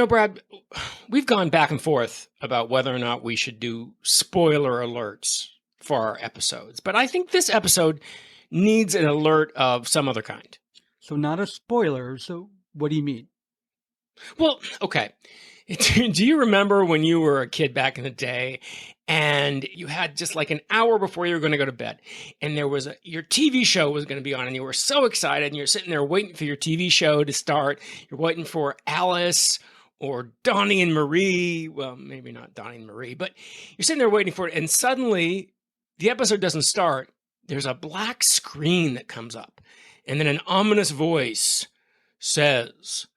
Brad, we've gone back and forth about whether or not we should do spoiler alerts for our episodes, but I think this episode needs an alert of some other kind. So not a spoiler. So what do you mean? Well, okay. Do you remember when you were a kid back in the day and you had just like an hour before you were going to go to bed and there was your TV show was going to be on and you were so excited and you're sitting there waiting for your TV show to start. You're waiting for Alice or Donnie and Marie. Well, maybe not Donnie and Marie, but you're sitting there waiting for it. And suddenly the episode doesn't start. There's a black screen that comes up and then an ominous voice says,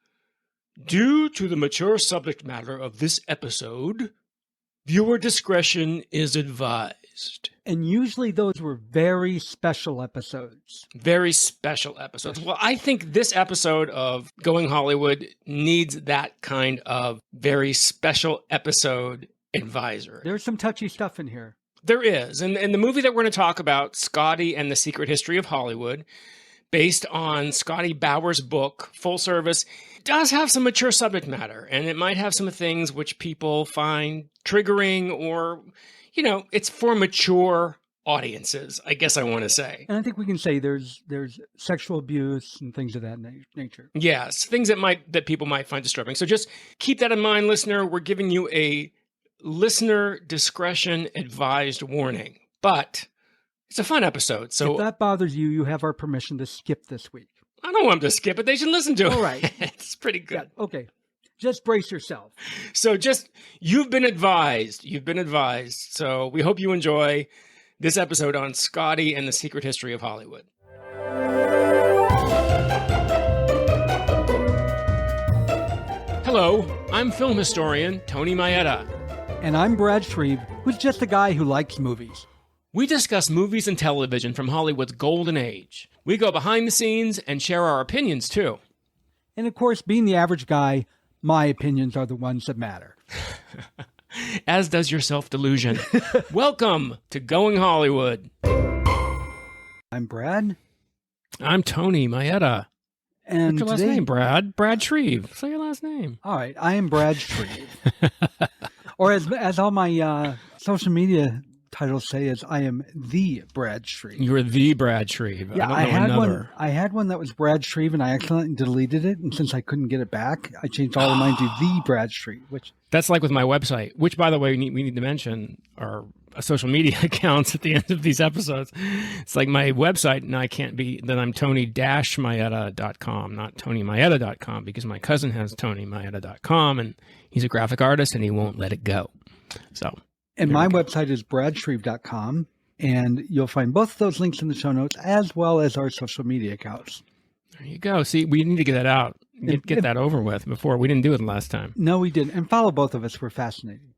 "Due to the mature subject matter of this episode, viewer discretion is advised." And usually those were very special episodes. Very special episodes. Well, I think this episode of Going Hollywood needs that kind of very special episode advisor. There's some touchy stuff in here. There is. And the movie that we're going to talk about, Scotty and the Secret History of Hollywood, based on Scotty Bowers' book, Full Service, does have some mature subject matter, and it might have some things which people find triggering or, it's for mature audiences, I guess I want to say. And I think we can say there's sexual abuse and things of that nature. Yes, things that people might find disturbing. So just keep that in mind, listener. We're giving you a listener discretion advised warning, but it's a fun episode. So if that bothers you, you have our permission to skip this week. I don't want them to skip it. They should listen to it. All right. It's pretty good. Yeah, okay. Just brace yourself. So you've been advised. You've been advised. So we hope you enjoy this episode on Scotty and the Secret History of Hollywood. Hello, I'm film historian Tony Maeda. And I'm Brad Shreve, who's just a guy who likes movies. We discuss movies and television from Hollywood's golden age. We go behind the scenes and share our opinions, too. And of course, being the average guy, my opinions are the ones that matter. As does your self-delusion. Welcome to Going Hollywood. I'm Brad. I'm Tony Maeda. And what's your last name, Brad? Brad Shreve. Say your last name. All right, I am Brad Shreve. Or as all my social media titles say, is I am the Brad Shreve. You're the Brad Shreve. Yeah, I had one that was Brad Shreve, and I accidentally deleted it. And since I couldn't get it back, I changed all of mine to the Brad Shreve. That's like with my website. Which, by the way, we need to mention our social media accounts at the end of these episodes. It's like my website, and I can't be that I'm Tony-Maeda.com, not TonyMaeda.com, because my cousin has TonyMaeda.com, and he's a graphic artist, and he won't let it go. So. And my website is bradshreve.com, and you'll find both of those links in the show notes, as well as our social media accounts. There you go. See, we need to get that out. Get that over with before. We didn't do it last time. No, we didn't. And follow both of us. We're fascinating.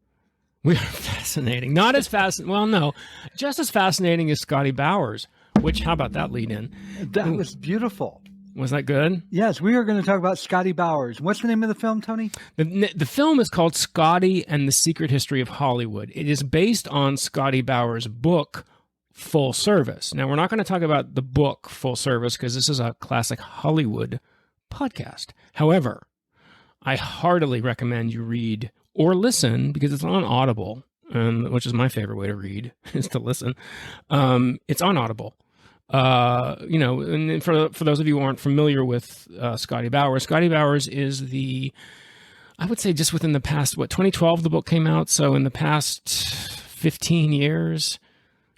We are fascinating. Not as fascinating. Well, no. Just as fascinating as Scotty Bowers, which, how about that lead in? That was beautiful. Was that good? Yes, we are going to talk about Scotty Bowers. What's the name of the film, Tony? The film is called Scotty and the Secret History of Hollywood. It is based on Scotty Bowers' book, Full Service. Now, we're not going to talk about the book, Full Service, because this is a classic Hollywood podcast. However, I heartily recommend you read or listen, because it's on Audible, which is my favorite way to read, is to listen. It's on Audible. And for those of you who aren't familiar with Scotty Bowers is I would say just within the past, 2012 the book came out, so in the past 15 years,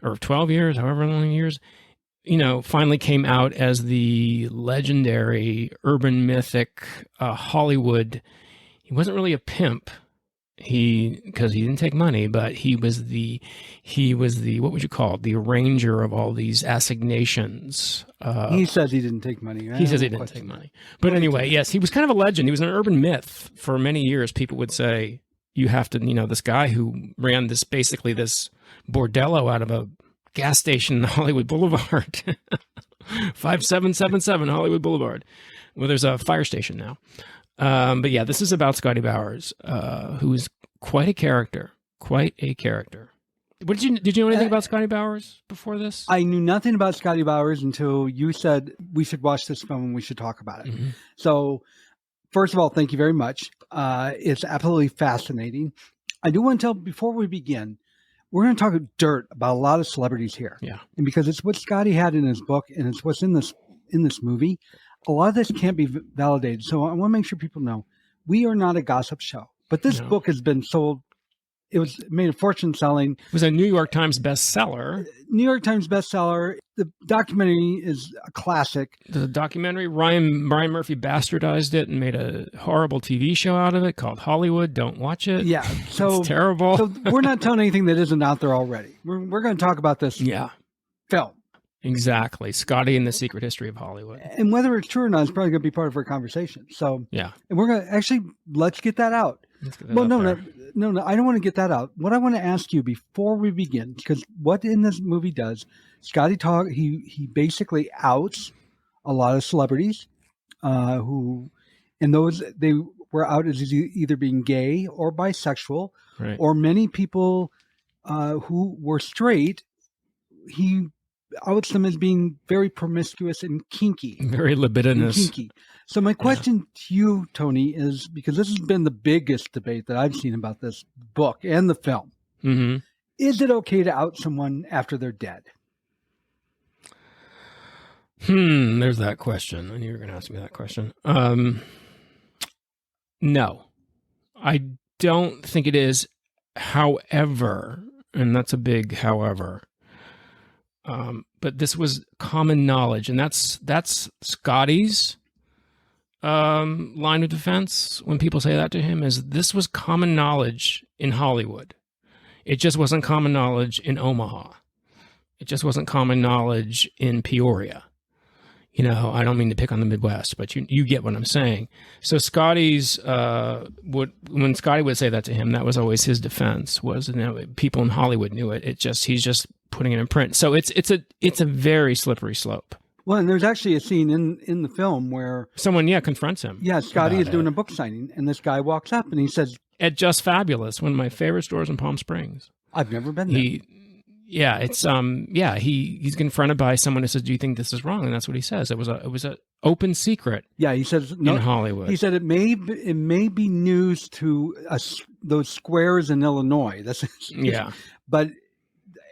or 12 years, however many years, finally came out as the legendary urban mythic Hollywood. He wasn't really a pimp. Because he didn't take money, but he was the what would you call it? The arranger of all these assignations. He says he didn't take money. He says he didn't take money. But anyway, yes, he was kind of a legend. He was an urban myth for many years. People would say, you have to, this guy who ran this bordello out of a gas station in Hollywood Boulevard, 5777 Hollywood Boulevard, where there's a fire station now. But yeah, this is about Scotty Bowers, who is quite a character. Did you know anything about Scotty Bowers before this? I knew nothing about Scotty Bowers until you said we should watch this film and we should talk about it. Mm-hmm. So, first of all, thank you very much. It's absolutely fascinating. I do want to tell, before we begin, we're going to talk dirt about a lot of celebrities here. Yeah. And because it's what Scotty had in his book and it's what's in this movie, a lot of this can't be validated. So I want to make sure people know we are not a gossip show. But this book has been sold. It was made a fortune selling. It was a New York Times bestseller. New York Times bestseller. The documentary is a classic. The documentary, Ryan Murphy bastardized it and made a horrible TV show out of it called Hollywood. Don't watch it. Yeah. So it's terrible. So we're not telling anything that isn't out there already. We're going to talk about this film. Exactly. Scotty and the Secret History of Hollywood. And whether it's true or not is probably going to be part of our conversation. So, yeah. And we're going to actually, let's get that out. No, I don't want to get that out. What I want to ask you before we begin, because what in this movie does, Scotty he basically outs a lot of celebrities who, and those, they were out as either being gay or bisexual, right, or many people who were straight. He outs them as being very promiscuous and kinky. Very libidinous. And kinky. So my question to you, Tony, is, because this has been the biggest debate that I've seen about this book and the film. Mm-hmm. Is it okay to out someone after they're dead? There's that question. I knew you were going to ask me that question. No, I don't think it is. However, and that's a big however, but this was common knowledge, and that's Scotty's line of defense when people say that to him, is this was common knowledge in Hollywood. It just wasn't common knowledge in Omaha. It just wasn't common knowledge in Peoria. You know, I don't mean to pick on the Midwest, but you get what I'm saying. So Scotty's when Scotty would say that to him, that was always his defense, was, you know, people in Hollywood knew it. He's just putting it in print. So it's a very slippery slope. Well, and there's actually a scene in the film where someone confronts him. Yeah, Scotty is doing a book signing, and this guy walks up and he says, "At Just Fabulous, one of my favorite stores in Palm Springs." I've never been there. He's confronted by someone who says, "Do you think this is wrong?" And that's what he says. It was a open secret. Yeah, he says no, in Hollywood. He said it may be news to those squares in Illinois. But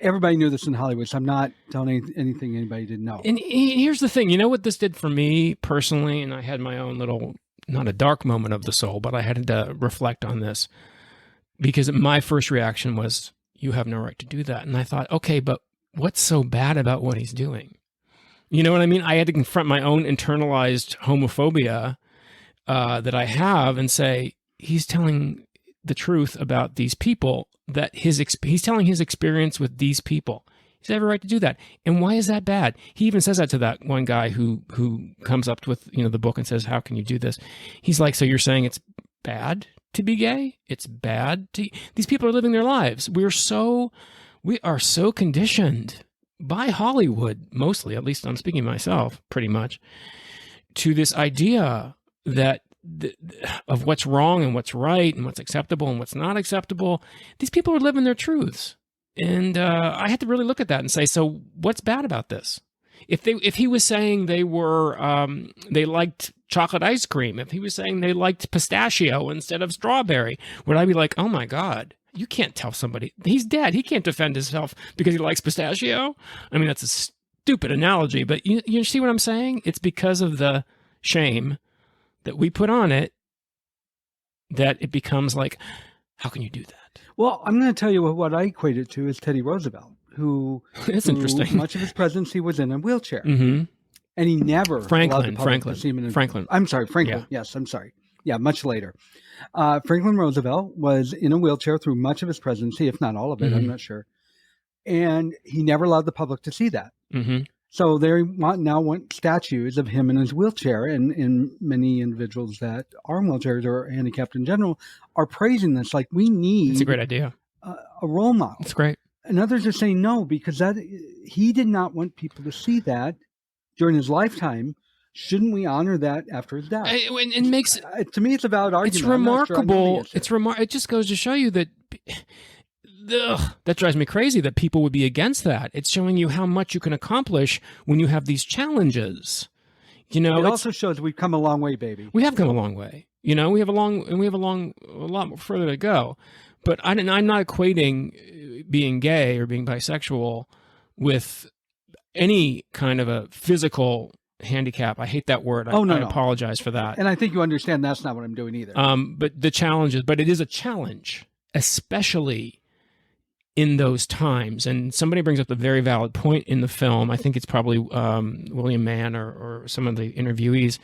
everybody knew this in Hollywood, so I'm not telling anything anybody didn't know. And here's the thing. You know what this did for me personally? And I had my own little, not a dark moment of the soul, but I had to reflect on this, because my first reaction was, you have no right to do that. And I thought, okay, but what's so bad about what he's doing? You know what I mean? I had to confront my own internalized homophobia that I have and say, he's telling the truth about these people, that he's telling his experience with these people. He's every right to do that. And why is that bad? He even says that to that one guy who comes up with, you know, the book and says, how can you do this? He's like, so you're saying it's bad to be gay? It's bad to... These people are living their lives. We are so conditioned by Hollywood, mostly, at least I'm speaking myself, pretty much, to this idea that of what's wrong and what's right and what's acceptable and what's not acceptable. These people are living their truths. And I had to really look at that and say, so what's bad about this? If he was saying they liked chocolate ice cream, if he was saying they liked pistachio instead of strawberry, would I be like, oh my God, you can't tell somebody, he's dead, he can't defend himself because he likes pistachio? I mean, that's a stupid analogy, but you see what I'm saying? It's because of the shame that we put on it that it becomes like, how can you do that? Well, I'm going to tell you what I equate it to is Teddy Roosevelt, who interesting. Much of his presidency was in a wheelchair. Mm-hmm. And he never Franklin. I'm sorry, Franklin. Yeah. Yes, I'm sorry. Yeah, much later. Franklin Roosevelt was in a wheelchair through much of his presidency, if not all of it. Mm-hmm. I'm not sure. And he never allowed the public to see that. Mm-hmm. So they now want statues of him in his wheelchair, and many individuals that are in wheelchairs or handicapped in general are praising this. Like, we need... It's a great idea. A role model. It's great. And others are saying no, because he did not want people to see that during his lifetime. Shouldn't we honor that after his death? It makes... to me, it's a valid argument. It's remarkable. It just goes to show you that... that drives me crazy that people would be against that. It's showing you how much you can accomplish when you have these challenges. You know, it also shows we've come a long way, baby. We have come a long way. You know, we have a lot more further to go. But I'm not equating being gay or being bisexual with any kind of a physical handicap. I hate that word. Oh, no. I apologize for that. And I think you understand that's not what I'm doing either. But it is a challenge, especially in those times. And somebody brings up a very valid point in the film. I think it's probably William Mann or some of the interviewees,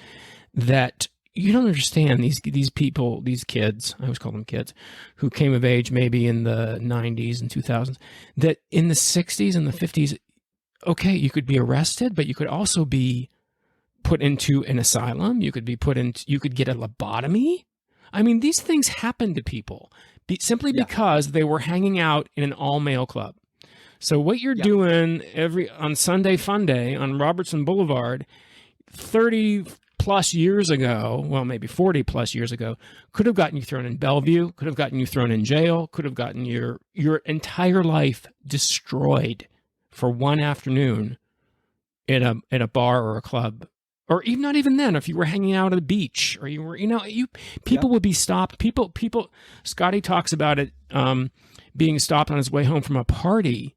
that you don't understand these people, these kids, I always call them kids, who came of age maybe in the 90s and 2000s, that in the 60s and the 50s, okay, you could be arrested, but you could also be put into an asylum. You could get a lobotomy. I mean, these things happen to people simply because they were hanging out in an all-male club. So what you're doing on Sunday Fun Day on Robertson Boulevard 30 plus years ago, well, maybe 40 plus years ago, could have gotten you thrown in Bellevue, could have gotten you thrown in jail, could have gotten your entire life destroyed for one afternoon at a bar or a club. Or even not even then, if you were hanging out at the beach, or you were, people would be stopped. People. Scotty talks about it being stopped on his way home from a party.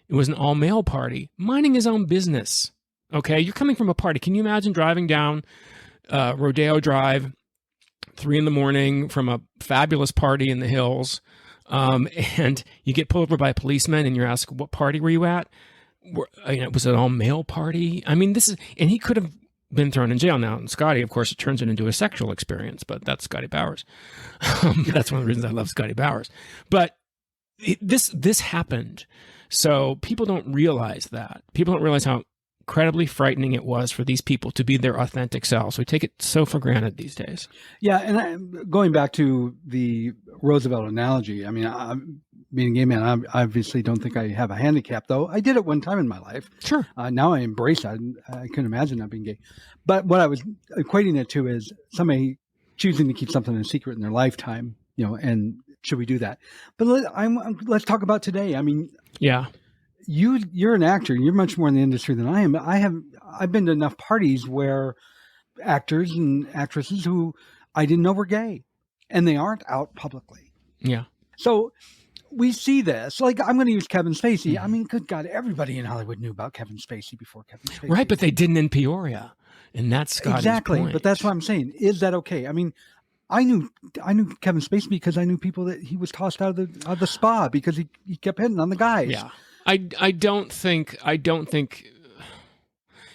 It was an all-male party, minding his own business. Okay, you're coming from a party. Can you imagine driving down Rodeo Drive, 3 a.m. from a fabulous party in the hills, and you get pulled over by a policeman, and you're asked, "What party were you at?" Was it an all-male party? I mean, and he could have been thrown in jail now. And Scotty, of course, it turns it into a sexual experience, but that's Scotty Bowers. That's one of the reasons I love Scotty Bowers. But this happened. So people don't realize that. People don't realize how incredibly frightening it was for these people to be their authentic selves. We take it so for granted these days. Yeah, and going back to the Roosevelt analogy, I mean, being a gay man, I obviously don't think I have a handicap, though. I did it one time in my life. Sure. Now I embrace that. I couldn't imagine not being gay. But what I was equating it to is somebody choosing to keep something a secret in their lifetime, and should we do that? But let's talk about today. I mean, yeah. You're an actor. You're much more in the industry than I am. But I've been to enough parties where actors and actresses who I didn't know were gay, and they aren't out publicly. Yeah. So we see this. Like, I'm going to use Kevin Spacey. Mm-hmm. I mean, good God, everybody in Hollywood knew about Kevin Spacey before Kevin Spacey. Right, but they didn't in Peoria, and that's Scotty's point. But that's what I'm saying. Is that okay? I mean, I knew Kevin Spacey because I knew people that he was tossed out of the spa because he kept hitting on the guys. Yeah. I don't think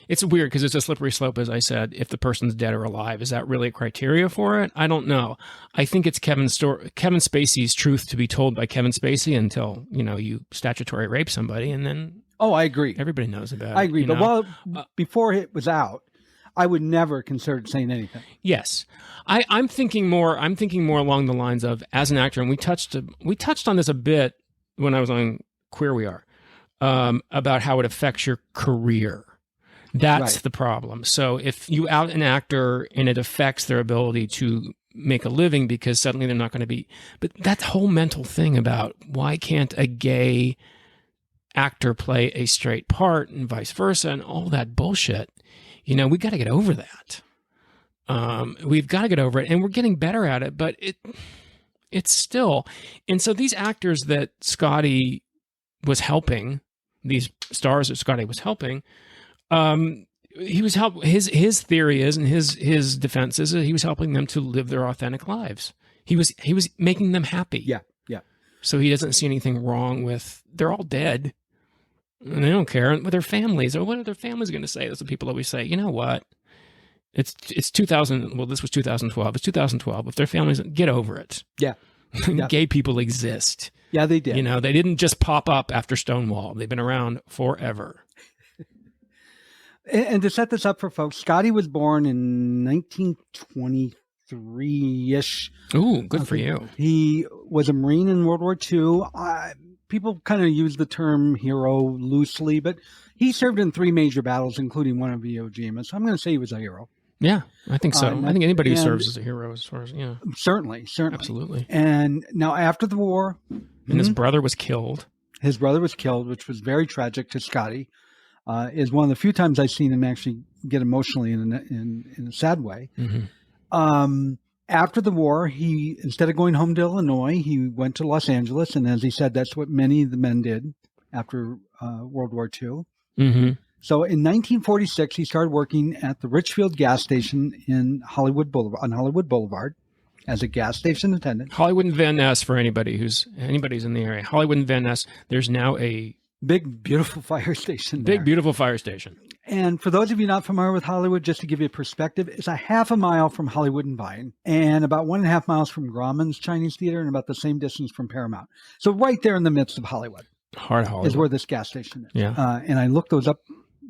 it's weird because it's a slippery slope, as I said. If the person's dead or alive, is that really a criteria for it? I don't know. I think it's Kevin Spacey's truth to be told by Kevin Spacey until you statutory rape somebody, and then I agree. Everybody knows about it. I agree, but before it was out, I would never consider saying anything. Yes, I'm thinking more along the lines of, as an actor, and we touched on this a bit when I was on Queer We Are. About how it affects your career. That's right. The problem. So if you out an actor and it affects their ability to make a living because suddenly they're not going to be, but that whole mental thing about why can't a gay actor play a straight part and vice versa and all that bullshit, we got to get over that. We've got to get over it, and we're getting better at it, but it's still, and so these actors that Scotty was helping, these stars that Scotty was helping, he was his theory is, and his defense is that he was helping them to live their authentic lives. He was making them happy. Yeah. So he doesn't see anything wrong with, they're all dead, and they don't care with their families, or what are their families going to say? That's what people always say. You know what? It's 2000. Well, this was 2012. It's 2012. If their families, get over it. Yeah. Gay people exist. Yeah, they did. They didn't just pop up after Stonewall. They've been around forever. And to set this up for folks, Scotty was born in 1923-ish. Ooh, good for you. He was a Marine in World War II. People kind of use the term hero loosely, but he served in 3 major battles, including one of Iwo Jima. So I'm going to say he was a hero. Yeah, I think so. I think anybody who serves as a hero, as far as, Certainly. Absolutely. And now after the war... And his brother was killed. His brother was killed, which was very tragic to Scotty. Is one of the few times I've seen him actually get emotionally in a sad way. Mm-hmm. After the war, he, instead of going home to Illinois, he went to Los Angeles. And as he said, that's what many of the men did after World War II. Mm-hmm. So in 1946, he started working at the Richfield gas station in Hollywood Boulevard as a gas station attendant. Hollywood and Van Ness, for anybody's in the area. Hollywood and Van Ness, there's now a big, beautiful fire station there. Big, beautiful fire station. And for those of you not familiar with Hollywood, just to give you a perspective, it's a half a mile from Hollywood and Vine and about 1.5 miles from Grauman's Chinese Theater and about the same distance from Paramount. So right there in the midst of Hollywood. Heart of Hollywood. Is where this gas station is. Yeah. And I looked those up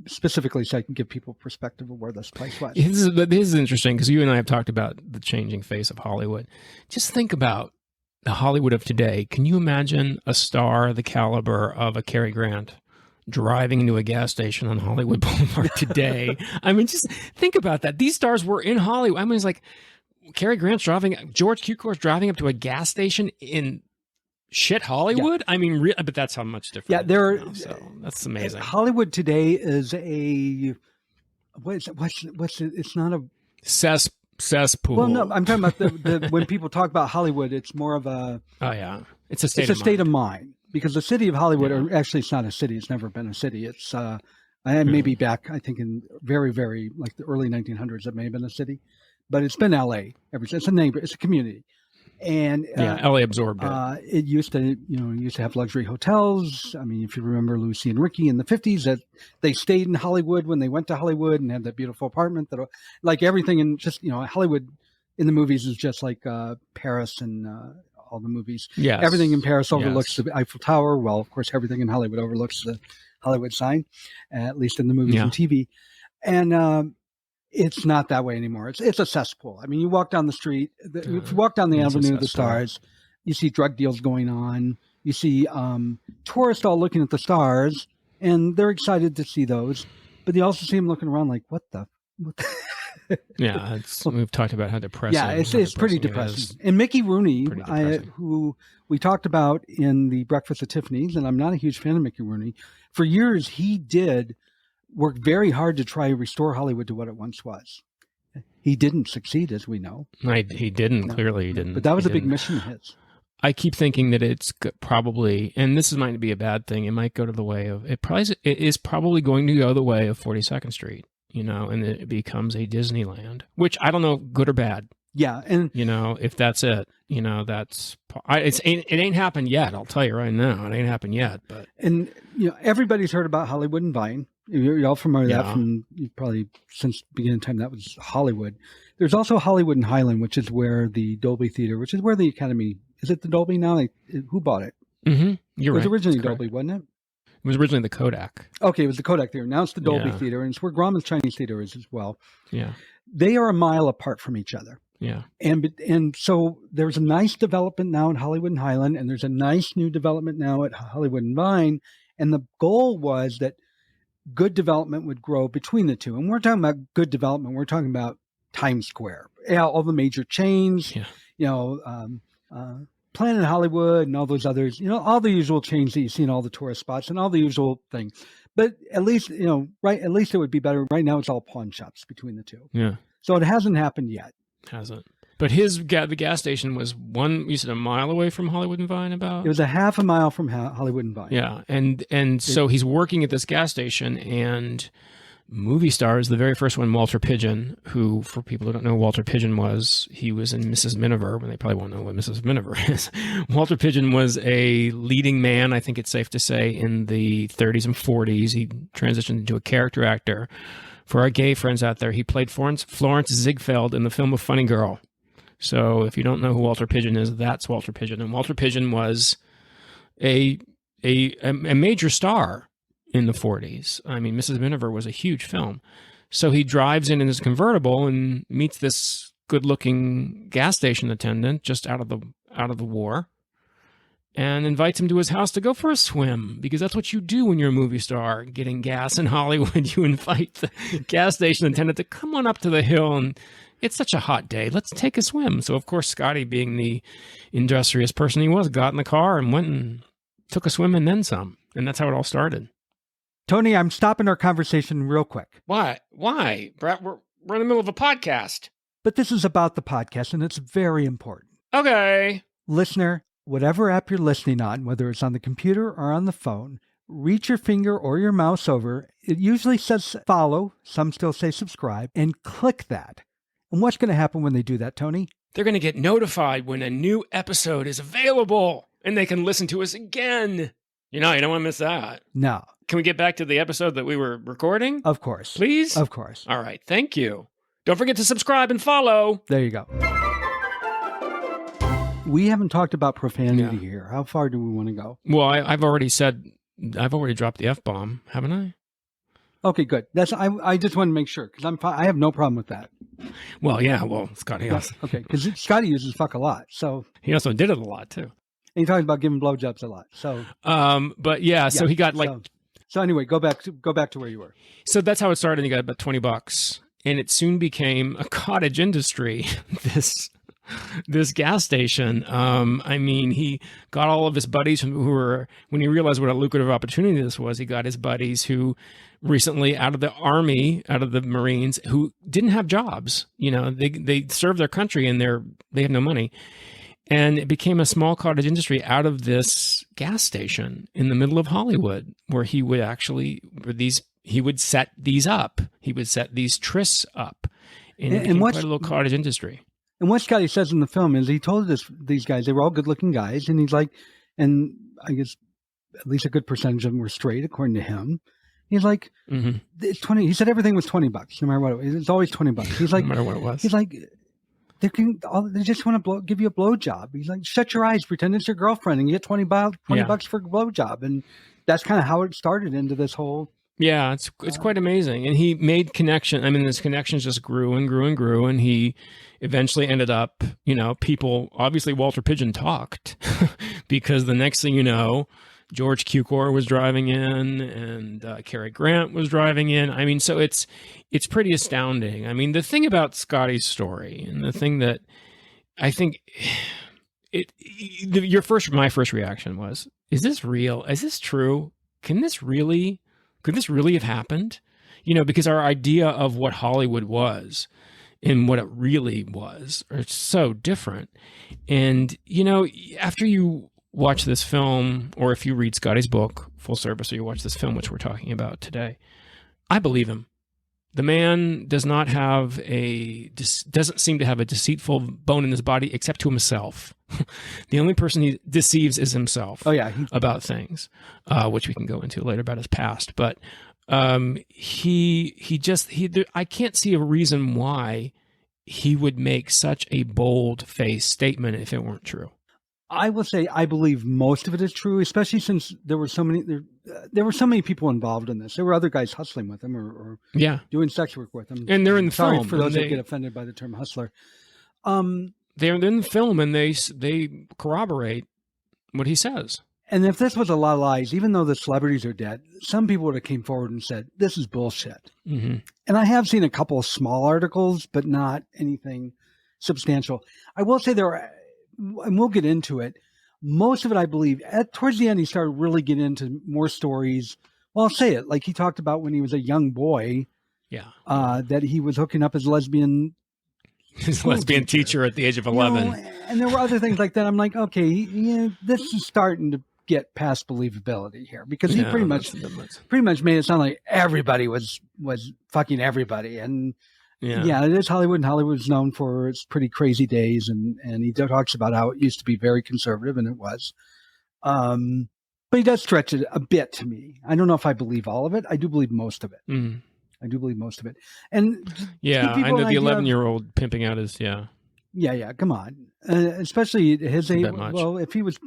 specifically so I can give people perspective of where this place was. This is interesting because you and I have talked about the changing face of Hollywood. Just think about the Hollywood of today. Can you imagine a star the caliber of a Cary Grant driving into a gas station on Hollywood Boulevard today? I mean, just think about that. These stars were in Hollywood. I mean, it's like Cary Grant's driving, George Cukor's driving up to a gas station in shit Hollywood. Yeah. I mean, but that's how much different. Yeah, there. So that's amazing. Hollywood today is a what's it? It's not a cesspool. Well, no, I'm talking about the when people talk about Hollywood, it's more of a. Oh yeah, it's a state. It's a state of mind because the city of Hollywood, or actually, it's not a city. It's never been a city. It's maybe back, I think, in very, very like the early 1900s, it may have been a city, but it's been L.A. ever since. It's a neighbor. It's a community. And LA absorbed it. It used to have luxury hotels. I mean, if you remember Lucy and Ricky in the 50s, that they stayed in Hollywood when they went to Hollywood and had that beautiful apartment. That, like everything in just Hollywood in the movies is just like Paris and all the movies. Yes. Everything in Paris overlooks the Eiffel Tower. Well, of course, everything in Hollywood overlooks the Hollywood sign, at least in the movies and TV. And it's not that way anymore. It's a cesspool. I mean, you walk down the street, if you walk down the Avenue of the Stars, you see drug deals going on. You see tourists all looking at the stars, and they're excited to see those. But you also see them looking around like, what the? Yeah, we've talked about how depressing. Yeah, it's pretty depressing. And Mickey Rooney, who we talked about in the Breakfast at Tiffany's, and I'm not a huge fan of Mickey Rooney. For years, he did work very hard to try to restore Hollywood to what it once was. He didn't succeed, as we know. He didn't. No. Clearly, he didn't. But that was a big mission of his. I keep thinking that it's probably, and this might be a bad thing, it might go to the way of, it is probably going to go the way of 42nd Street, and it becomes a Disneyland, which I don't know, good or bad. Yeah. And, if that's it, it ain't happened yet. I'll tell you right now, it ain't happened yet. But everybody's heard about Hollywood and Vine. You're all familiar with that from probably since the beginning of time. That was Hollywood. There's also Hollywood and Highland, which is where the Dolby Theater, which is where the Academy, is it the Dolby now? Who bought it? Mm-hmm. You're right. It was originally Dolby, wasn't it? It was originally the Kodak. Okay, it was the Kodak Theater. Now it's the Dolby Theater, and it's where Grauman's Chinese Theater is as well. Yeah. They are a mile apart from each other. Yeah. And so there's a nice development now in Hollywood and Highland, and there's a nice new development now at Hollywood and Vine. And the goal was that good development would grow between the two. And we're talking about good development. We're talking about Times Square, all the major chains, Planet Hollywood and all those others, all the usual chains that you see in all the tourist spots and all the usual things. But at least, at least it would be better. Right now, it's all pawn shops between the two. Yeah. So it hasn't happened yet. Hasn't. But the gas station was you said a mile away from Hollywood and Vine about? It was a half a mile from Hollywood and Vine. Yeah. And so he's working at this gas station, and movie stars, the very first one, Walter Pidgeon, who, for people who don't know who Walter Pidgeon was, he was in Mrs. Miniver, when they probably won't know what Mrs. Miniver is. Walter Pidgeon was a leading man, I think it's safe to say, in the 30s and 40s. He transitioned into a character actor. For our gay friends out there, he played Florence Ziegfeld in the film A Funny Girl. So if you don't know who Walter Pidgeon is, that's Walter Pidgeon. And Walter Pidgeon was a major star in the 40s. I mean, Mrs. Miniver was a huge film. So he drives in his convertible and meets this good-looking gas station attendant just out of the war, and invites him to his house to go for a swim, because that's what you do when you're a movie star getting gas in Hollywood. You invite the gas station attendant to come on up to the hill, and it's such a hot day. Let's take a swim. So, of course, Scotty, being the industrious person he was, got in the car and went and took a swim and then some. And that's how it all started. Tony, I'm stopping our conversation real quick. Why? Brett, we're in the middle of a podcast. But this is about the podcast, and it's very important. Okay. Listener, whatever app you're listening on, whether it's on the computer or on the phone, reach your finger or your mouse over. It usually says follow. Some still say subscribe. And click that. And what's going to happen when they do that, Tony? They're going to get notified when a new episode is available, and they can listen to us again. You don't want to miss that. No. Can we get back to the episode that we were recording? Of course. Please? Of course. All right. Thank you. Don't forget to subscribe and follow. There you go. We haven't talked about profanity here. How far do we want to go? Well, I've already dropped the F-bomb, haven't I? Okay, good. I just want to make sure, because I have no problem with that. Well, yeah. Well, Scotty also. Okay, because Scotty uses fuck a lot, so. He also did it a lot, too. And he talks about giving blowjobs a lot, so. But yeah, so he got So anyway, go back to where you were. So that's how it started. He got about $20, and it soon became a cottage industry. This gas station. I mean, he got all of his buddies who were, when he realized what a lucrative opportunity this was, he got his buddies who recently out of the Army, out of the Marines, who didn't have jobs. They served their country and they have no money. And it became a small cottage industry out of this gas station in the middle of Hollywood, where he would set these up. He would set these trysts up. And it became quite a little cottage industry. And what Scotty says in the film is he told these guys, they were all good-looking guys, and he's like, and I guess at least a good percentage of them were straight, according to him. He's like, It's 20. He said everything was $20, no matter what it was. It's always $20. He's like, no matter what it was. He's like, they just want to give you a blowjob. He's like, shut your eyes, pretend it's your girlfriend, and you get $20 for a blowjob. And that's kind of how it started into this whole. Yeah, it's quite amazing. And he made connection. I mean, his connections just grew and grew and grew. And he eventually ended up, people, obviously Walter Pidgeon talked because the next thing you know, George Cukor was driving in and Cary Grant was driving in. I mean, so it's pretty astounding. I mean, the thing about Scotty's story and the thing that I think my first reaction was, is this real? Is this true? Could this really have happened? Because our idea of what Hollywood was and what it really was are so different. And, after you watch this film, or if you read Scotty's book, Full Service, or you watch this film, which we're talking about today, I believe him. The man doesn't seem to have a deceitful bone in his body except to himself. The only person he deceives is himself. Oh yeah, about things, which we can go into later about his past. But I can't see a reason why he would make such a bold-faced statement if it weren't true. I will say I believe most of it is true, especially since there were so many people involved in this. There were other guys hustling with him or doing sex work with him. And they're in the Sorry film. for those that get offended by the term hustler. They're in the film and they corroborate what he says. And if this was a lot of lies, even though the celebrities are dead, some people would have came forward and said, this is bullshit. Mm-hmm. And I have seen a couple of small articles, but not anything substantial. I will say and we'll get into it. Most of it, I believe, towards the end, he started really getting into more stories. Well, I'll say it. Like he talked about when he was a young boy, that he was hooking up his lesbian teacher at the age of 11. And there were other things like that. I'm like, okay, this is starting to get past believability here because he pretty much made it sound like everybody was fucking everybody. And it is Hollywood, and Hollywood's known for its pretty crazy days. And he talks about how it used to be very conservative, and it was. But he does stretch it a bit to me. I don't know if I believe all of it. I do believe most of it. Mm. I do believe most of it. And I know the 11-year-old pimping out his, Yeah, come on. Especially his age. Well, if he was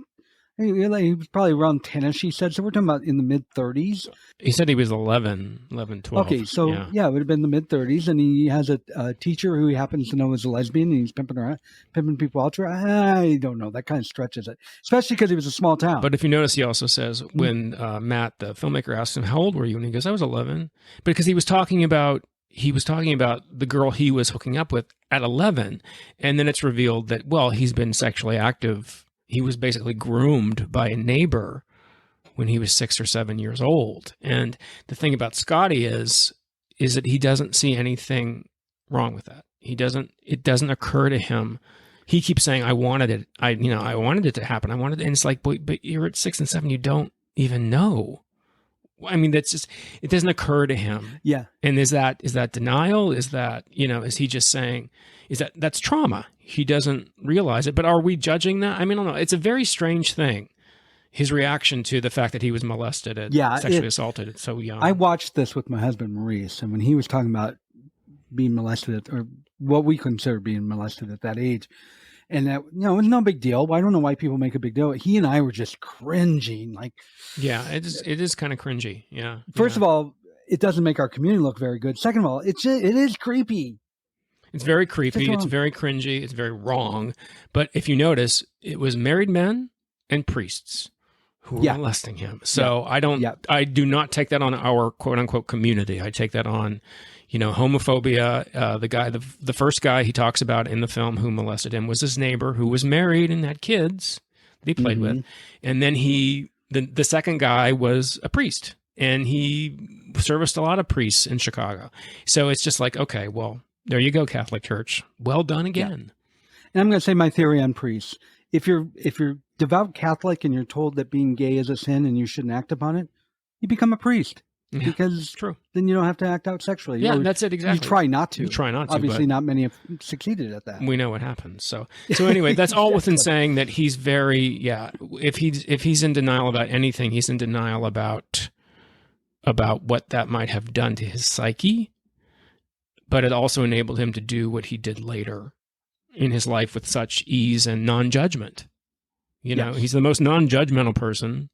probably around 10ish, he said. So we're talking about in the mid-30s. He said he was 11, 12. Okay, so it would have been the mid-30s. And he has a teacher who he happens to know is a lesbian, and he's pimping people out. I don't know. That kind of stretches it, especially because he was a small town. But if you notice, he also says when Matt, the filmmaker, asked him, how old were you? And he goes, I was 11. Because he was talking about the girl he was hooking up with at 11. And then it's revealed that, well, he's been sexually active. He was basically groomed by a neighbor when he was 6 or 7 years old. And the thing about Scotty is that he doesn't see anything wrong with that. It doesn't occur to him. He keeps saying, I wanted it. I wanted it to happen. I wanted it. And it's like, but you're at 6 and 7. You don't even know. I mean, that's just, it doesn't occur to him. Yeah. And is that denial? Is that, is he just saying, that's trauma? He doesn't realize it. But are we judging that? I mean, I don't know. It's a very strange thing. His reaction to the fact that he was molested and sexually assaulted at so young. I watched this with my husband, Maurice, and when he was talking about being molested or what we consider being molested at that age, and that, it was no big deal. I don't know why people make a big deal. He and I were just cringing. Like, yeah, it is kind of cringy. Yeah. First of all, it doesn't make our community look very good. Second of all, it is creepy. It's very creepy. It's very cringy. It's very wrong. But if you notice, it was married men and priests who were molesting him. So I do not take that on our quote unquote community. I take that on, homophobia. The first guy he talks about in the film who molested him was his neighbor who was married and had kids that he played with. And then the second guy was a priest, and he serviced a lot of priests in Chicago. So it's just like, okay, well, there you go, Catholic Church. Well done again. Yeah. And I'm going to say my theory on priests. If you're devout Catholic and you're told that being gay is a sin and you shouldn't act upon it, you become a priest. Yeah, because true. Then you don't have to act out sexually. Yeah, that's it exactly. You try not to. You try not to. Obviously, not many have succeeded at that. We know what happens. So anyway, that's all within saying that he's very If he's in denial about anything, he's in denial about what that might have done to his psyche, but it also enabled him to do what he did later in his life with such ease and non-judgment. He's the most non-judgmental person,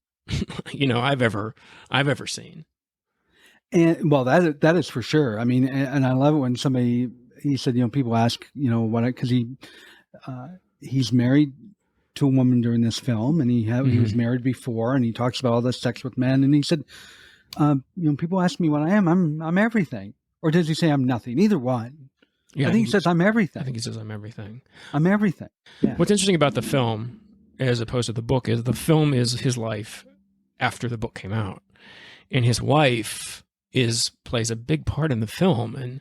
I've ever seen. And well, that is for sure. I mean, and I love it when he said, people ask, because he's married to a woman during this film, and he was married before, and he talks about all this sex with men, and he said, people ask me what I am. I'm everything. Or does he say I'm nothing? Either one. Yeah, I think he says I'm everything. I think he says I'm everything. I'm everything. Yeah. What's interesting about the film, as opposed to the book, is the film is his life after the book came out, and his wife plays a big part in the film, and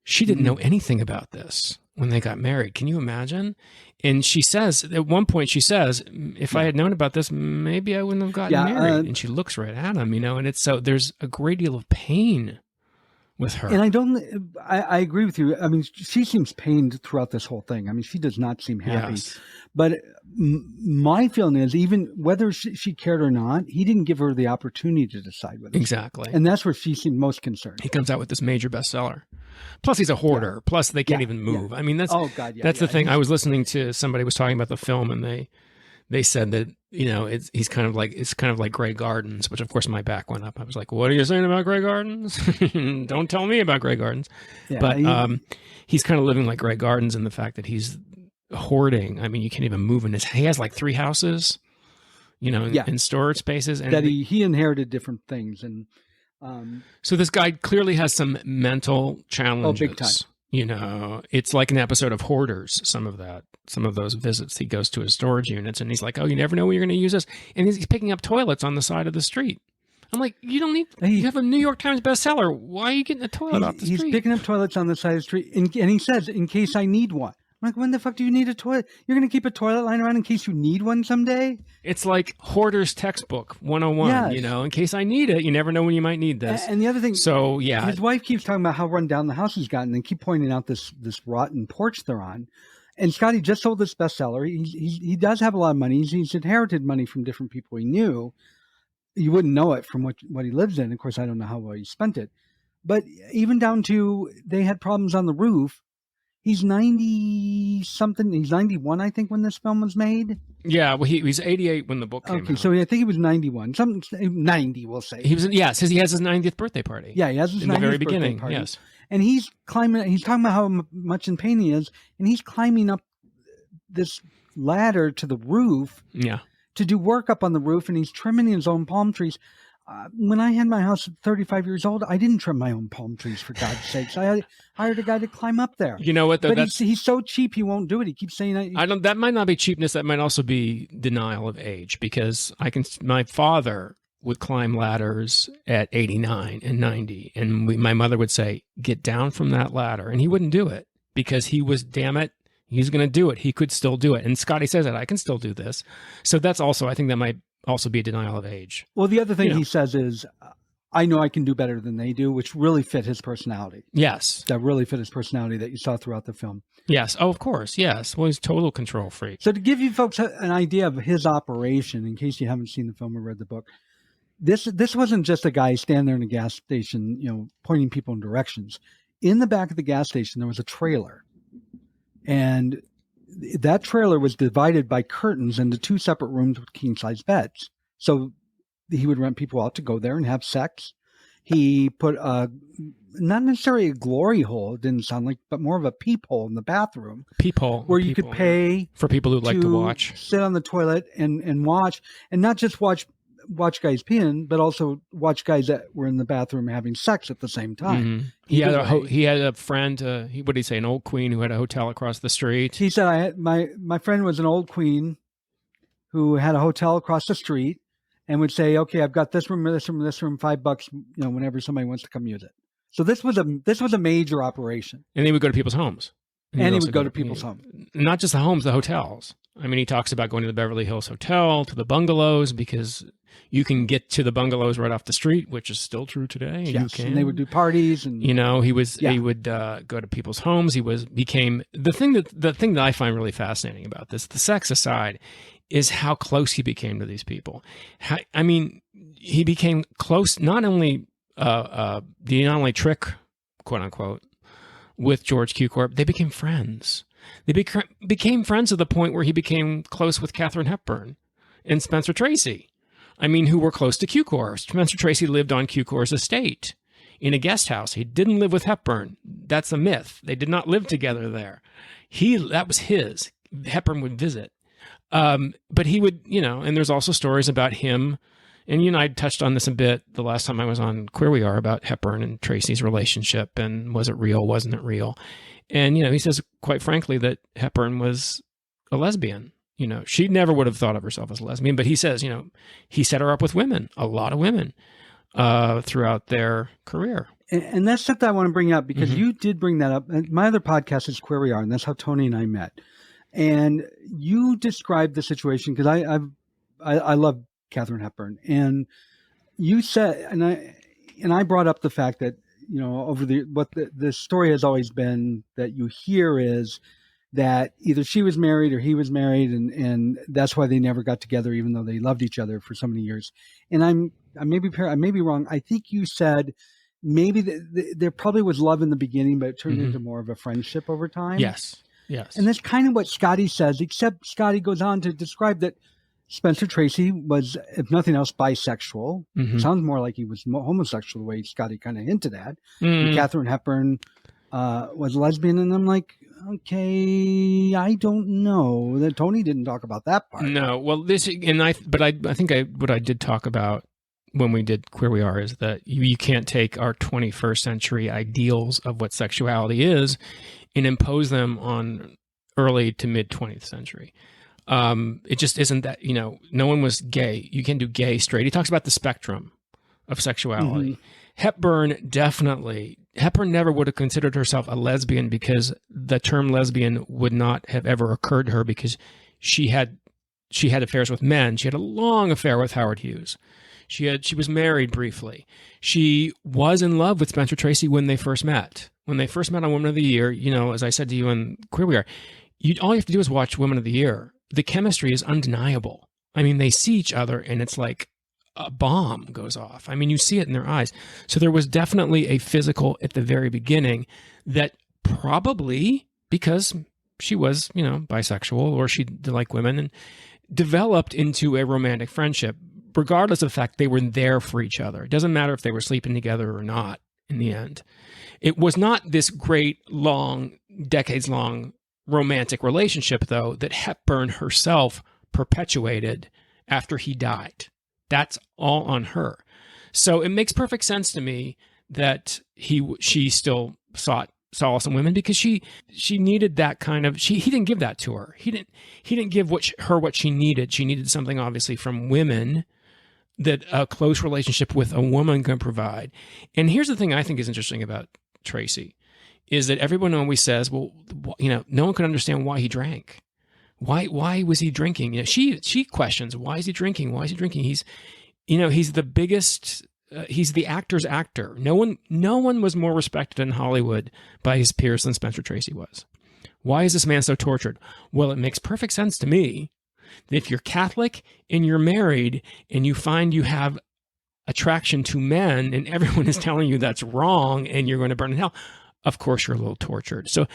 she didn't know anything about this when they got married. Can you imagine? And she says, at one point, if I had known about this, maybe I wouldn't have gotten married. And she looks right at him, and it's so there's a great deal of pain with her. And I agree with you. I mean, she seems pained throughout this whole thing. I mean, she does not seem happy. Yes. But my feeling is, even whether she cared or not, he didn't give her the opportunity to decide whether. Exactly. And that's where she seemed most concerned. He comes out with this major bestseller. Plus, he's a hoarder. Yeah. Plus, they can't even move. Yeah. I mean, that's the thing. I was listening to somebody was talking about the film, and they said that it's kind of like Grey Gardens, which of course my back went up. I was like, what are you saying about Grey Gardens? Don't tell me about Grey Gardens. Yeah, but he's kind of living like Grey Gardens in the fact that he's hoarding. I mean, you can't even move in his. He has like 3 houses, in storage spaces, and that he inherited different things, and so this guy clearly has some mental challenges. Oh, big time. It's like an episode of Hoarders. Some of those visits, he goes to his storage units, and he's like, "Oh, you never know when you're going to use this," and he's picking up toilets on the side of the street. I'm like, you don't need. You have a New York Times bestseller. Why are you getting a toilet off the street? He's picking up toilets on the side of the street, and he says, "In case I need one." I'm like, when the fuck do you need a toilet? You're going to keep a toilet lying around in case you need one someday? It's like Hoarder's textbook 101, yes. In case I need it. You never know when you might need this. And the other thing, his wife keeps talking about how run down the house he's gotten, and keep pointing out this rotten porch they're on. And Scotty just sold this bestseller. He does have a lot of money. He's inherited money from different people he knew. You wouldn't know it from what he lives in. Of course, I don't know how well he spent it. But even down to, they had problems on the roof. He's 90-something. He's 91, I think, when this film was made. Yeah, well, he was 88 when the book came out. Okay, so I think he was 91. 90, we'll say. He was, says he has his 90th birthday party. Yeah, he has his 90th in the very birthday beginning, party. yes. And he's climbing, he's talking about how much in pain he is, and he's climbing up this ladder to the roof to do work up on the roof, and he's trimming his own palm trees. When I had my house at 35 years old, I didn't trim my own palm trees, for God's sakes. I hired a guy to climb up there. You know what? Though, but he's so cheap, he won't do it. He keeps saying, that might not be cheapness. That might also be denial of age, because my father would climb ladders at 89 and 90. And my mother would say, get down from that ladder. And he wouldn't do it because he was, damn it, he's going to do it. He could still do it. And Scotty says that I can still do this. So that's also, I think that might also be a denial of age. Well, the other thing he says is, I know I can do better than they do, which really fit his personality. Yes. That really fit his personality that you saw throughout the film. Yes. Oh, of course. Yes. Well, he's a total control freak. So to give you folks an idea of his operation, in case you haven't seen the film or read the book, this wasn't just a guy standing there in a gas station, pointing people in directions. In the back of the gas station, there was a trailer. And that trailer was divided by curtains into 2 separate rooms with king-size beds. So he would rent people out to go there and have sex. He put not necessarily a glory hole, it didn't sound like, but more of a peephole in the bathroom. Peephole. Where you could pay for people who like to watch. Sit on the toilet and watch, and not just watch guys peeing, but also watch guys that were in the bathroom having sex at the same time. Mm-hmm. He had a friend, what did he say, an old queen who had a hotel across the street. He said, my friend was an old queen who had a hotel across the street, and would say, okay, I've got this room, this room, this room, $5, whenever somebody wants to come use it. So this was a major operation. And they would go to people's homes. And he would go to people's homes. Not just the homes, the hotels. I mean, he talks about going to the Beverly Hills Hotel, to the bungalows, because you can get to the bungalows right off the street, which is still true today. Yes, you can. And they would do parties, and he would go to people's homes. The thing that I find really fascinating about this, the sex aside, is how close he became to these people. He became close. Not only trick, quote unquote, with George Cukor, they became friends. They became friends to the point where he became close with Katharine Hepburn and Spencer Tracy. Who were close to Cukor. Spencer Tracy lived on Cukor's estate in a guest house. He didn't live with Hepburn. That's a myth. They did not live together there. That was his. Hepburn would visit. But he would, and there's also stories about him, and you and I touched on this a bit the last time I was on Queer We Are, about Hepburn and Tracy's relationship, and was it real, wasn't it real? And, he says, quite frankly, that Hepburn was a lesbian. She never would have thought of herself as a lesbian, but he says, he set her up with women, a lot of women, throughout their career. And that's something I want to bring up, because you did bring that up. My other podcast is Queer We Are, and that's how Tony and I met. And you described the situation, because I love Katharine Hepburn, and you said, and I brought up the fact that over the story has always been that you hear is that either she was married or he was married, and that's why they never got together, even though they loved each other for so many years. And I may be wrong. I think you said maybe there probably was love in the beginning, but it turned into more of a friendship over time. Yes. Yes. And that's kind of what Scotty says, except Scotty goes on to describe that Spencer Tracy was, if nothing else, bisexual. It sounds more like he was homosexual, the way Scotty kind of hinted at. And Katharine Hepburn was lesbian, and I'm like, okay, I don't know. That Tony didn't talk about that part. No, well, I think what I did talk about when we did Queer We Are is that you can't take our 21st century ideals of what sexuality is and impose them on early to mid 20th century. It just isn't that, no one was gay. You can do gay, straight. He talks about the spectrum of sexuality. Hepburn never would have considered herself a lesbian, because the term lesbian would not have ever occurred to her, because she had affairs with men. She had a long affair with Howard Hughes. She was married briefly. She was in love with Spencer Tracy when they first met. When they first met on Woman of the Year, as I said to you in Queer We Are, all you have to do is watch Woman of the Year. The chemistry is undeniable. They see each other, and it's like a bomb goes off. You see it in their eyes. So there was definitely a physical at the very beginning that probably, because she was, bisexual, or she liked women, and developed into a romantic friendship, regardless of the fact they were there for each other. It doesn't matter if they were sleeping together or not in the end. It was not this great, long, decades-long romantic relationship, though, that Hepburn herself perpetuated after he died. That's all on her. So it makes perfect sense to me that she still sought solace in women, because she needed that kind of, he didn't give that to her. He didn't give her what she needed. She needed something, obviously, from women that a close relationship with a woman can provide. And here's the thing I think is interesting about Tracy is that everyone always says, well, no one could understand why he drank. Why was he drinking? She questions, why is he drinking? Why is he drinking? He's the biggest, he's the actor's actor. No one was more respected in Hollywood by his peers than Spencer Tracy was. Why is this man so tortured? Well, it makes perfect sense to me that if you're Catholic and you're married and you find you have attraction to men and everyone is telling you that's wrong and you're going to burn in hell, of course you're a little tortured. So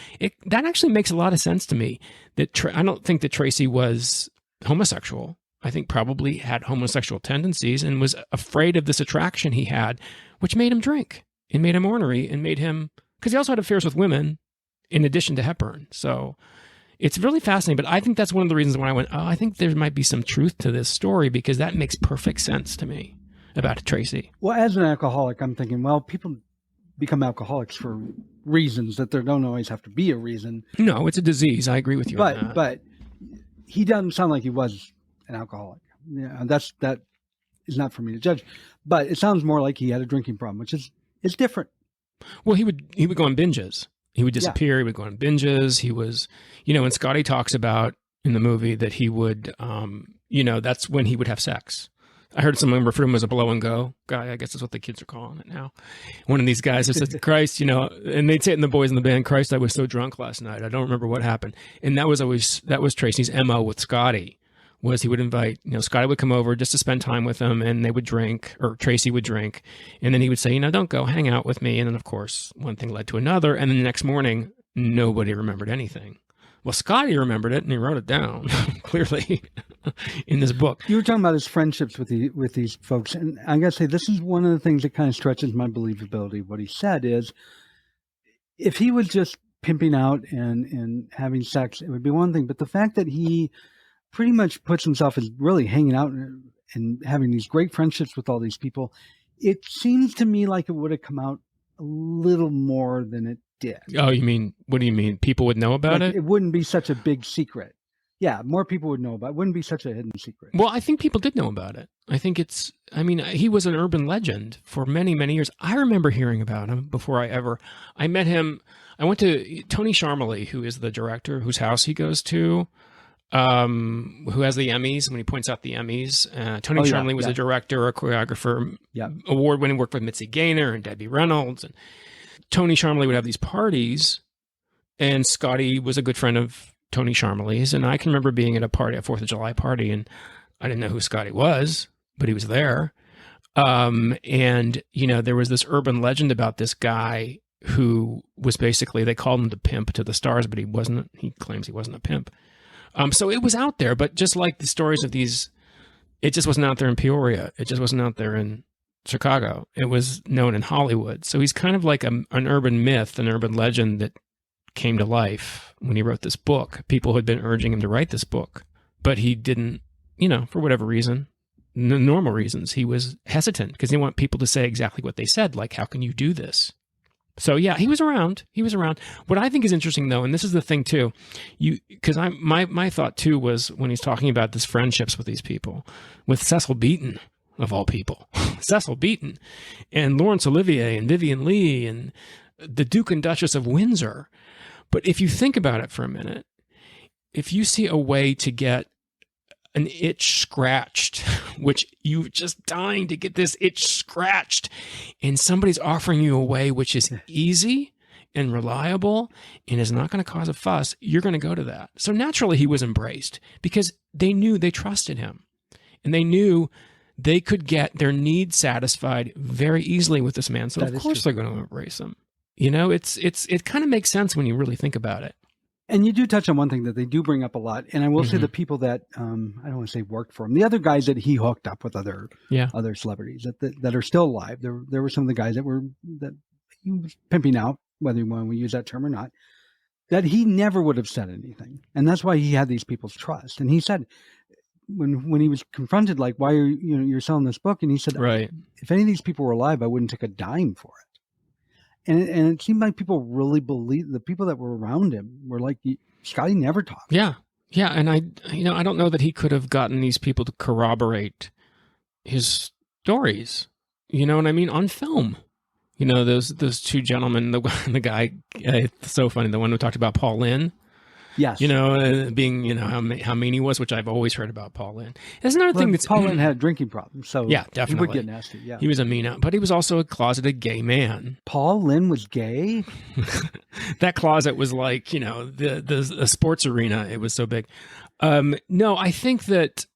that actually makes a lot of sense to me. That I don't think that Tracy was homosexual. I think probably had homosexual tendencies and was afraid of this attraction he had, which made him drink and made him ornery and made him, because he also had affairs with women in addition to Hepburn. So it's really fascinating. But I think that's one of the reasons why I went, I think there might be some truth to this story, because that makes perfect sense to me about Tracy. Well, as an alcoholic, I'm thinking, well, people become alcoholics for reasons that there don't always have to be a reason. No, it's a disease. I agree with you on that. But he doesn't sound like he was an alcoholic. Yeah, that is not for me to judge. But it sounds more like he had a drinking problem, which is different. Well, he would go on binges. He would disappear. Yeah. He would go on binges. He was, when Scotty talks about in the movie that he would, that's when he would have sex. I heard someone refer to him as a blow and go guy. I guess that's what the kids are calling it now. One of these guys who said, Christ, and they'd say it in the boys in the band, Christ, I was so drunk last night. I don't remember what happened. And that was Tracy's MO with Scotty, was he would invite, Scotty would come over just to spend time with him and they would drink, or Tracy would drink. And then he would say, don't go, hang out with me. And then of course, one thing led to another. And then the next morning, nobody remembered anything. Well, Scotty remembered it and he wrote it down clearly in this book. You were talking about his friendships with these folks. And I got to say, this is one of the things that kind of stretches my believability. What he said is, if he was just pimping out and having sex, it would be one thing. But the fact that he pretty much puts himself as really hanging out and having these great friendships with all these people, it seems to me like it would have come out a little more than it did. Oh, what do you mean? People would know about it? It wouldn't be such a big secret. Yeah, more people would know about it. It wouldn't be such a hidden secret. Well, I think people did know about it. I think he was an urban legend for many, many years. I remember hearing about him before I met him. I went to Tony Sharmely, who is the director, whose house he goes to, who has the Emmys, when he points out the Emmys. Tony Sharmely was a director, a choreographer, award-winning work with Mitzi Gaynor and Debbie Reynolds. And Tony Sharmely would have these parties, and Scotty was a good friend of Tony Sharmely's. And I can remember being at a 4th of July party, and I didn't know who Scotty was, but he was there. And, there was this urban legend about this guy who was basically, they called him the pimp to the stars, but he claims he wasn't a pimp. So it was out there, but just like the stories of these, it just wasn't out there in Peoria. It just wasn't out there in Chicago. It was known in Hollywood. So he's kind of like an urban myth, an urban legend that came to life when he wrote this book. People had been urging him to write this book, but he didn't, for whatever reason, normal reasons, he was hesitant because he didn't want people to say exactly what they said, like, how can you do this? So yeah, he was around. What I think is interesting though, and this is the thing too, because my thought too was when he's talking about this friendships with these people, with Cecil Beaton, of all people, Cecil Beaton, and Laurence Olivier, and Vivien Leigh, and the Duke and Duchess of Windsor. But if you think about it for a minute, if you see a way to get an itch scratched, which you're just dying to get this itch scratched, and somebody's offering you a way which is easy and reliable and is not going to cause a fuss, you're going to go to that. So naturally he was embraced because they trusted him, and they knew they could get their needs satisfied very easily with this man. So of course they're going to embrace him. It kind of makes sense when you really think about it. And you do touch on one thing that they do bring up a lot. And I will say the people that, I don't want to say worked for him, the other guys that he hooked up with other celebrities that are still alive. There were some of the guys that he was pimping out, whether you want to use that term or not, that he never would have said anything. And that's why he had these people's trust. And he said, when he was confronted, like, why are you're selling this book? And he said, right, if any of these people were alive, I wouldn't take a dime for it. And it seemed like people really believed, the people that were around him were like, Scotty never talked. Yeah. Yeah. And I don't know that he could have gotten these people to corroborate his stories, you know what I mean, on film. You know, those two gentlemen, the guy, it's so funny, the one who talked about Paul Lynde. Yes. You know, being, you know, how mean he was, which I've always heard about Paul Lynde. There's another thing that's... Paul Lynde had a drinking problem, so yeah, definitely. He would get nasty, yeah. He was a mean out, but he was also a closeted gay man. Paul Lynde was gay? That closet was like, you know, the sports arena. It was so big. No, I think that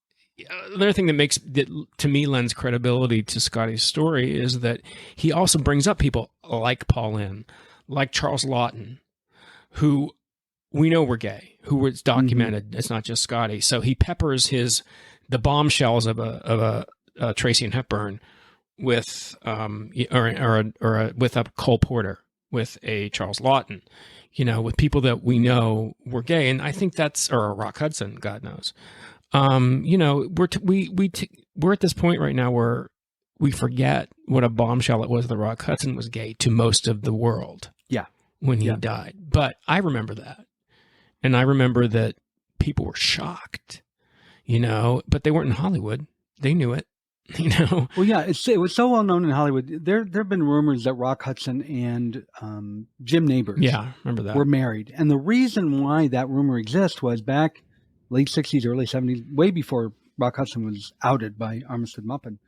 another thing that to me lends credibility to Scotty's story is that he also brings up people like Paul Lynde, like Charles Lawton, who we know were gay, who was documented. Mm-hmm. It's not just Scotty. So he peppers the bombshells of a Tracy and Hepburn with with a Cole Porter, with a Charles Lawton, you know, with people that we know were gay. And I think or a Rock Hudson, God knows. You know, we're at this point right now where we forget what a bombshell it was that Rock Hudson was gay to most of the world. Yeah. When he died. But I remember that. And I remember that people were shocked, you know, but they weren't in Hollywood. They knew it, you know. Well, yeah, it was so well known in Hollywood. There have been rumors that Rock Hudson and Jim Nabors remember that. Were married. And the reason why that rumor exists was back late 60s, early 70s, way before Rock Hudson was outed by Armistead Maupin.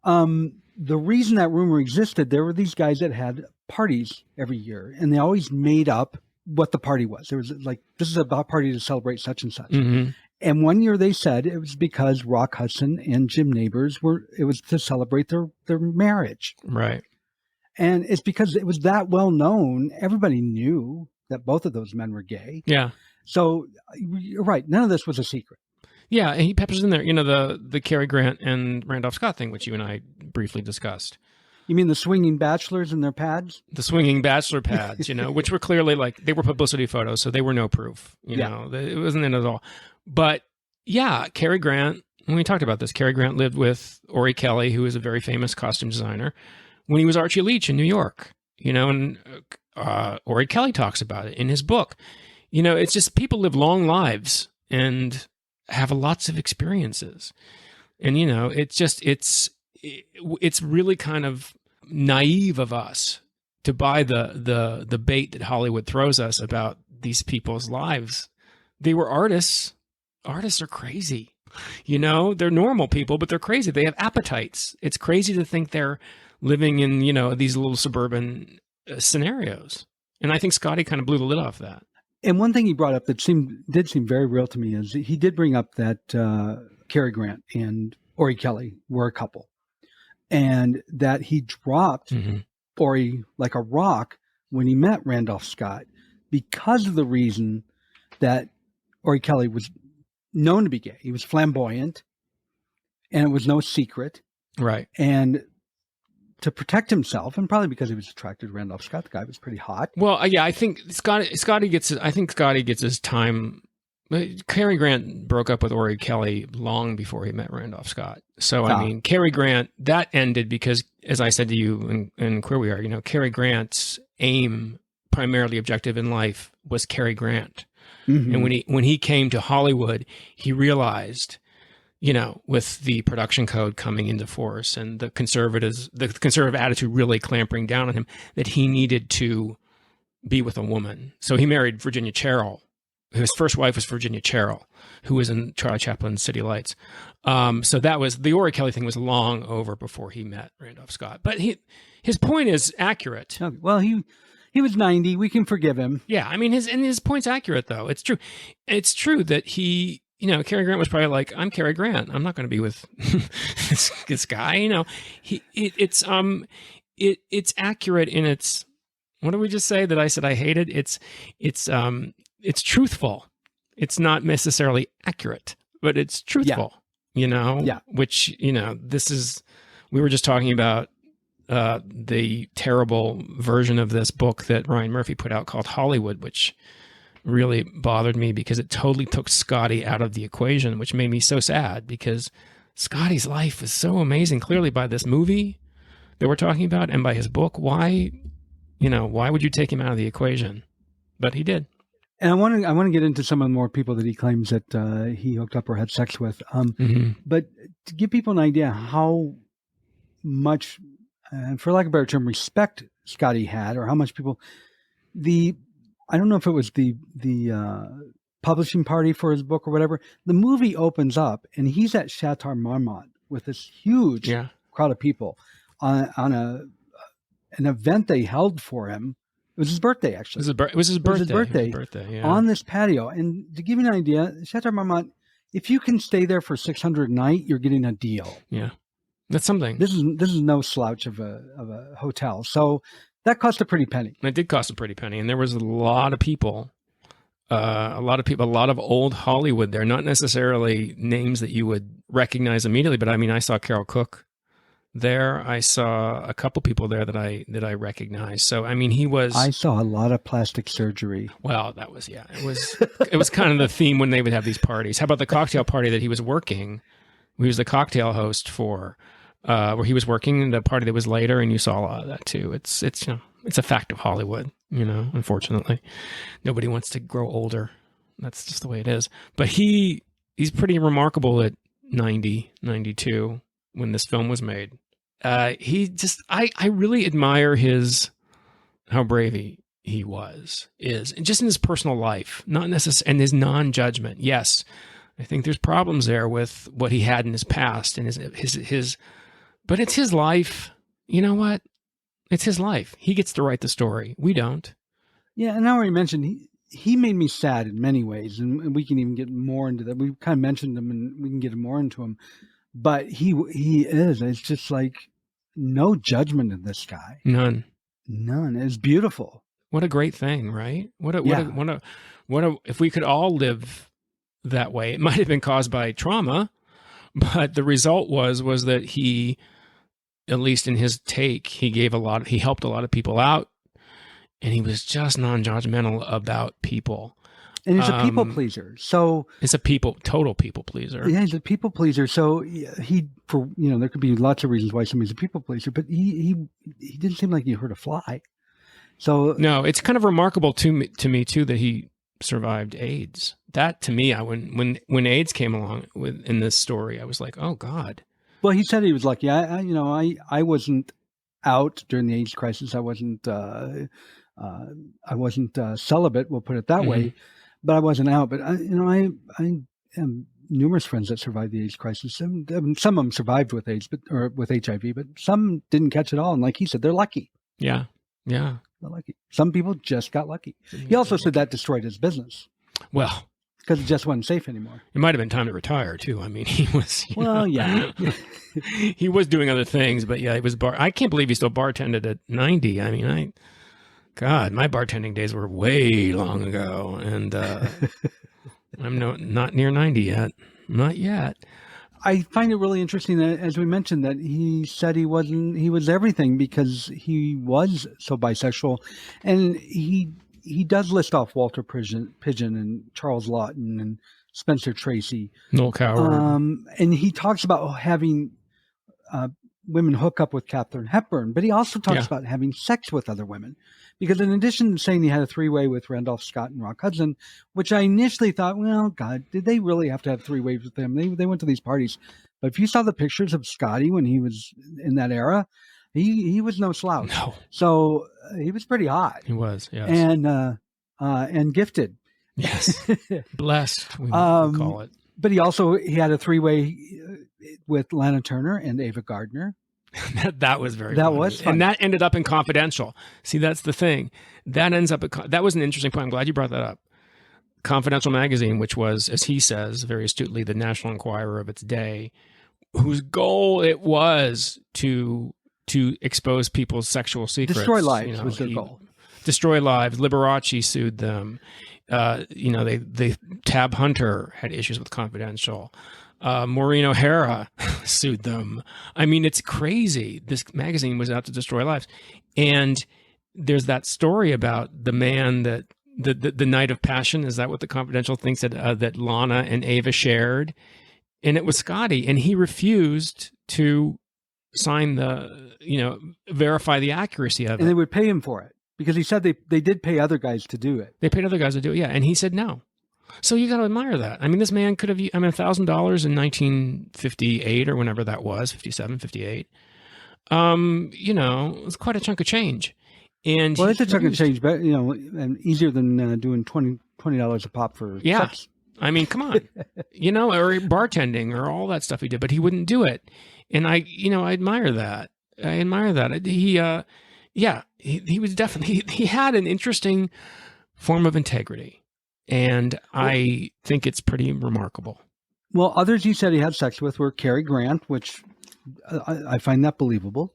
The reason that rumor existed, there were these guys that had parties every year, and they always made up what the party was. There was like, this is a party to celebrate such and such. Mm-hmm. And one year they said it was because Rock Hudson and Jim Nabors it was to celebrate their marriage. Right. And it's because it was that well known. Everybody knew that both of those men were gay. Yeah. So you're right. None of this was a secret. Yeah. And he peppers in there, you know, the Cary Grant and Randolph Scott thing, which you and I briefly discussed. You mean the swinging bachelors and their pads? The swinging bachelor pads, you know, which were clearly like, they were publicity photos, so they were no proof, you know, it wasn't in it at all. But yeah, Cary Grant, when we talked about this, Cary Grant lived with Ori Kelly, who is a very famous costume designer, when he was Archie Leach in New York, you know, and Ori Kelly talks about it in his book. You know, it's just people live long lives and have lots of experiences. And, you know, it's really kind of naive of us to buy the bait that Hollywood throws us about these people's lives. They were artists. Artists are crazy. You know, they're normal people, but they're crazy. They have appetites. It's crazy to think they're living in, you know, these little suburban scenarios. And I think Scotty kind of blew the lid off that. And one thing he brought up that did seem very real to me is he did bring up that Cary Grant and Ori Kelly were a couple, and that he dropped Ori like a rock when he met Randolph Scott because of the reason that Ori Kelly was known to be gay. He was flamboyant, and it was no secret. Right. And to protect himself, and probably because he was attracted to Randolph Scott, the guy was pretty hot. Well, yeah, I think Scotty gets his time. Cary Grant broke up with Ori Kelly long before he met Randolph Scott. So, I mean, Cary Grant, that ended because, as I said to you in Queer We Are, you know, Cary Grant's aim, primarily objective in life, was Cary Grant. Mm-hmm. And when he came to Hollywood, he realized, you know, with the production code coming into force and the conservative attitude really clamping down on him, that he needed to be with a woman. So he married Virginia Cherrill. His first wife was Virginia Cherrill, who was in Charlie Chaplin's City Lights. So that was, the Ori Kelly thing was long over before he met Randolph Scott. But his point is accurate. Okay. Well, he was 90. We can forgive him. Yeah, I mean, his point's accurate, though. It's true. It's true that he, you know, Cary Grant was probably like, I'm Cary Grant. I'm not going to be with this guy. You know, it's accurate in its, what did we just say that I said I hated? It's truthful. It's not necessarily accurate, but it's truthful, you know, which, you know, we were just talking about the terrible version of this book that Ryan Murphy put out called Hollywood, which really bothered me because it totally took Scotty out of the equation, which made me so sad because Scotty's life is so amazing, clearly by this movie that we're talking about and by his book. Why would you take him out of the equation? But he did. And I want to get into some of the more people that he claims that he hooked up or had sex with. But to give people an idea how much, for lack of a better term, respect Scotty had, or how much people. I don't know if it was the publishing party for his book or whatever. The movie opens up and he's at Chateau Marmont with this huge crowd of people on an event they held for him. It was his birthday, actually. It was his birthday on this patio. And to give you an idea, Chateau Marmont, if you can stay there for $600 a night, you're getting a deal. Yeah, that's something. This is no slouch of a hotel. So that cost a pretty penny. It did cost a pretty penny, and there was a lot of people. A lot of old Hollywood there, not necessarily names that you would recognize immediately, but I mean, I saw Carol Cook there. I saw a couple people there that I recognized. So, I mean, I saw a lot of plastic surgery. Well, it was kind of the theme when they would have these parties. How about the cocktail party that he was working? He was the cocktail host for, where he was working in the party that was later, and you saw a lot of that too. It's a fact of Hollywood. Unfortunately, nobody wants to grow older. That's just the way it is. But he's pretty remarkable at 90, 92 when this film was made. I really admire how brave he is, and just in his personal life, not necessarily, and his non-judgment. Yes, I think there's problems there with what he had in his past and his, but it's his life. You know what? It's his life. He gets to write the story. We don't. Yeah, and I already mentioned he made me sad in many ways, and we can even get more into that. We kind of mentioned him, and we can get more into him. But he is. It's just like no judgment in this guy. None. It's beautiful. What a great thing, right? What a if we could all live that way. It might have been caused by trauma, but the result was that he, at least in his take, he helped a lot of people out, and he was just non-judgmental about people. And he's a people pleaser. So it's a total people pleaser. Yeah, he's a people pleaser. So there could be lots of reasons why somebody's a people pleaser, but he didn't seem like he hurt a fly. So no, it's kind of remarkable to me too that he survived AIDS. That to me, when AIDS came along in this story, I was like, oh God. Well, he said he was lucky. I wasn't out during the AIDS crisis. I wasn't celibate. We'll put it that way. But I wasn't out. But I have numerous friends that survived the AIDS crisis. Some of them survived with AIDS, or with HIV, but some didn't catch it all. And like he said, they're lucky. Yeah, they're lucky. Some people just got lucky. He also said that destroyed his business. Well, because it just wasn't safe anymore. It might have been time to retire too. I mean, he was. Yeah. He was doing other things, but yeah, he was I can't believe he still bartended at 90. I mean, God, my bartending days were way long ago, and I'm not near 90 yet. Not yet. I find it really interesting that, as we mentioned, that he said he was everything because he was so bisexual, and he does list off Walter Pigeon and Charles Lawton and Spencer Tracy, Noel Coward, and he talks about having women hook up with Katharine Hepburn, but he also talks about having sex with other women. Because in addition to saying he had a three-way with Randolph Scott and Rock Hudson, which I initially thought, well, God, did they really have to have three-ways with him? They went to these parties. But if you saw the pictures of Scotty when he was in that era, he was no slouch. No. So he was pretty hot. He was, yes. And gifted. Yes. Blessed, we call it. But he had a three-way with Lana Turner and Ava Gardner. That was very funny. And that ended up in Confidential. See, that's the thing. That ends up that was an interesting point. I'm glad you brought that up. Confidential magazine, which was, as he says very astutely, the National Enquirer of its day, whose goal it was to expose people's sexual secrets. Destroy lives was their goal. Destroy lives. Liberace sued them. They Tab Hunter had issues with Confidential. Maureen O'Hara sued them. I mean, it's crazy. This magazine was out to destroy lives. And there's that story about the man that the night of passion. Is that what the Confidential thinks that Lana and Ava shared? And it was Scotty, and he refused to sign verify the accuracy of it. And they would pay him for it because he said they did pay other guys to do it. They paid other guys to do it, yeah. And he said no. So you got to admire that. I mean, this man could have, $1,000 in 1958 or whenever that was, 57, 58. It was quite a chunk of change. And well, it's a chunk of change, but and easier than doing $20 a pop for sex. I mean, come on, or bartending or all that stuff he did, but he wouldn't do it. And I admire that. He, he was definitely, he had an interesting form of integrity. And I think it's pretty remarkable. Well, others he said he had sex with were Cary Grant, which I find that believable.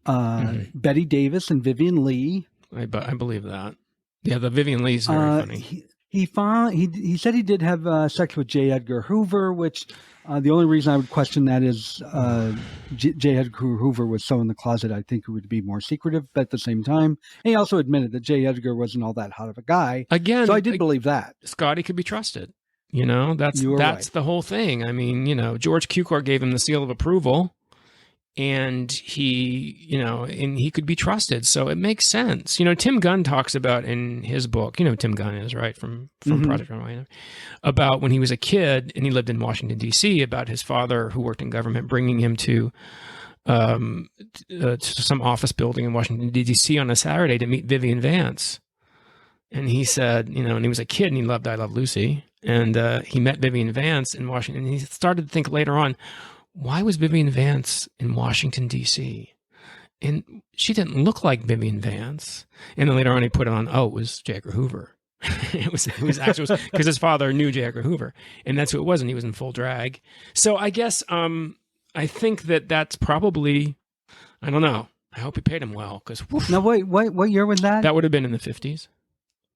Betty Davis and Vivian Lee. I believe that. Yeah, the Vivian Lee's very funny. He said he did have sex with J. Edgar Hoover, which the only reason I would question that is J. Edgar Hoover was so in the closet, I think it would be more secretive. But at the same time, he also admitted that J. Edgar wasn't all that hot of a guy. Again, so I did believe that. Scotty could be trusted. That's right. The whole thing. I mean, George Cukor gave him the seal of approval. And he could be trusted. So it makes sense. Tim Gunn talks about in his book, Tim Gunn is, right, from Project Runway, about when he was a kid and he lived in Washington, D.C., about his father who worked in government bringing him to some office building in Washington, D.C. on a Saturday to meet Vivian Vance. And he said, and he was a kid and he loved I Love Lucy. And he met Vivian Vance in Washington. And he started to think later on, why was Vivian Vance in Washington, D.C.? And she didn't look like Vivian Vance. And then later on, he put it on, it was J. Edgar Hoover. it was actually because his father knew J. Edgar Hoover. And that's who it was. And he was in full drag. So I guess I think that's probably, I don't know. I hope he paid him well. Now, wait, what year was that? That would have been in the 50s.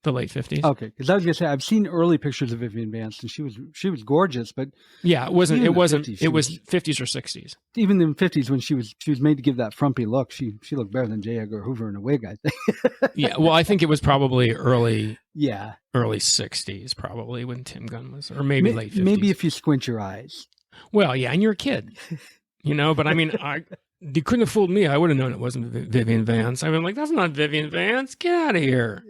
The late 50s. Okay, because I was gonna say I've seen early pictures of Vivian Vance, and she was gorgeous, but yeah, it wasn't. It was 50s or 60s. Even in the 50s, when she was made to give that frumpy look, she looked better than J. Edgar Hoover in a wig, I think. Yeah, well, I think it was probably early 60s, probably when Tim Gunn was, or maybe late 50s. Maybe if you squint your eyes. Well, yeah, and you're a kid, But I mean, you couldn't have fooled me. I would have known it wasn't Vivian Vance. I've been like, that's not Vivian Vance. Get out of here.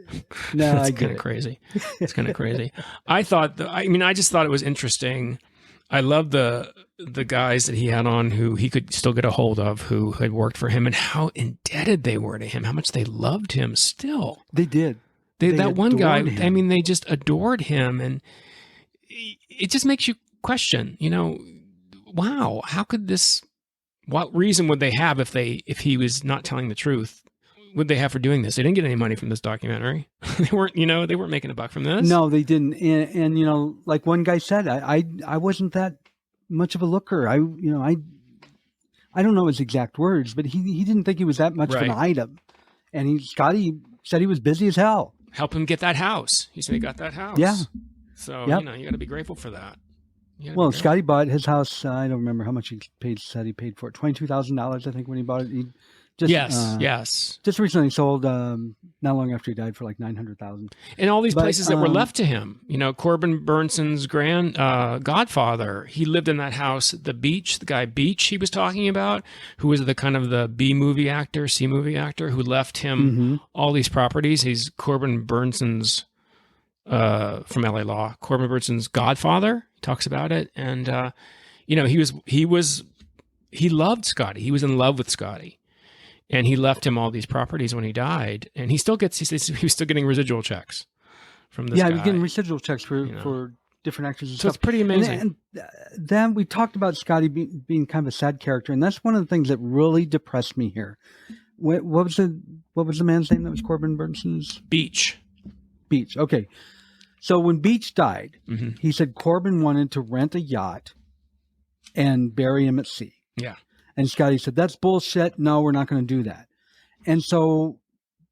No, it's kind of crazy. It's kind of crazy. I just thought it was interesting. I love the guys that he had on who he could still get a hold of, who had worked for him, and how indebted they were to him, how much they loved him still. They did. That one guy, him. I mean, they just adored him. And it just makes you question, wow, how could this... What reason would they have if he was not telling the truth? Would they have for doing this? They didn't get any money from this documentary. They weren't making a buck from this. No, they didn't. And like one guy said, I wasn't that much of a looker. I don't know his exact words, but he didn't think he was that much of an item. And Scotty said he was busy as hell. Help him get that house. He said he got that house. Yeah. So, you got to be grateful for that. Well, Scotty bought his house. I don't remember how much he paid. Said he paid for it, $22,000, I think, when he bought it. Yes. Just recently sold, not long after he died, for like $900,000. And all these places that were left to him. Corbin Burnson's godfather. He lived in that house, the guy Beach he was talking about, who was the kind of the B movie actor, C movie actor, who left him all these properties. He's Corbin Burnson's from LA Law. Corbin Burnson's godfather. Talks about it, and he loved Scotty. He was in love with Scotty, and he left him all these properties when he died, and he was still getting residual checks from this guy. Yeah, he's getting residual checks for different actors and so stuff. It's pretty amazing. And then we talked about Scotty being kind of a sad character, and that's one of the things that really depressed me here. What was the man's name that was Corbin Burnson's? Beach. Okay. So when Beach died, he said Corbin wanted to rent a yacht and bury him at sea. Yeah. And Scotty said, that's bullshit. No, we're not going to do that. And so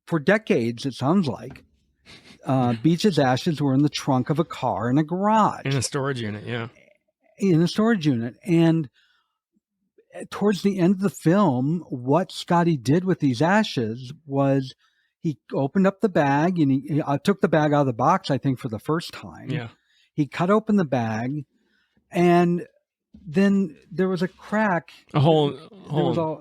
for decades, it sounds like, Beach's ashes were in the trunk of a car in a garage. In a storage unit, yeah. In a storage unit. And towards the end of the film, what Scotty did with these ashes was... He opened up the bag and he took the bag out of the box, I think, for the first time. Yeah. He cut open the bag, and then there was a crack. A hole. There was a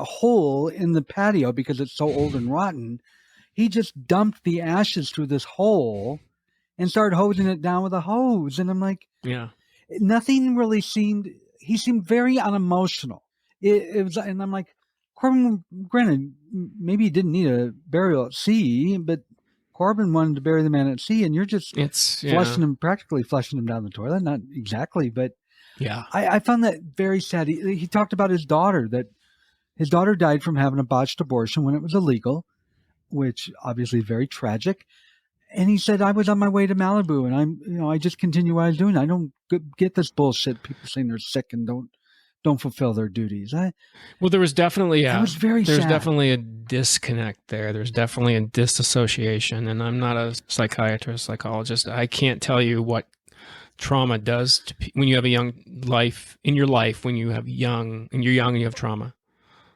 hole in the patio because it's so old and rotten. He just dumped the ashes through this hole and started hosing it down with a hose. And I'm like, nothing really seemed. He seemed very unemotional. It was, and I'm like, Corbin, granted, maybe he didn't need a burial at sea, but Corbin wanted to bury the man at sea, and you're just practically flushing him down the toilet. Not exactly, but yeah. I found that very sad. He talked about his daughter, that his daughter died from having a botched abortion when it was illegal, which obviously is very tragic. And he said, I was on my way to Malibu, and I just continue what I was doing. I don't get this bullshit. People saying they're sick and don't fulfill their duties. Well, there was definitely there's sad. Definitely a disconnect there. There's definitely a disassociation, and I'm not a psychiatrist, psychologist. I can't tell you what trauma does to when you have a young life in your life, when you're young and you have trauma.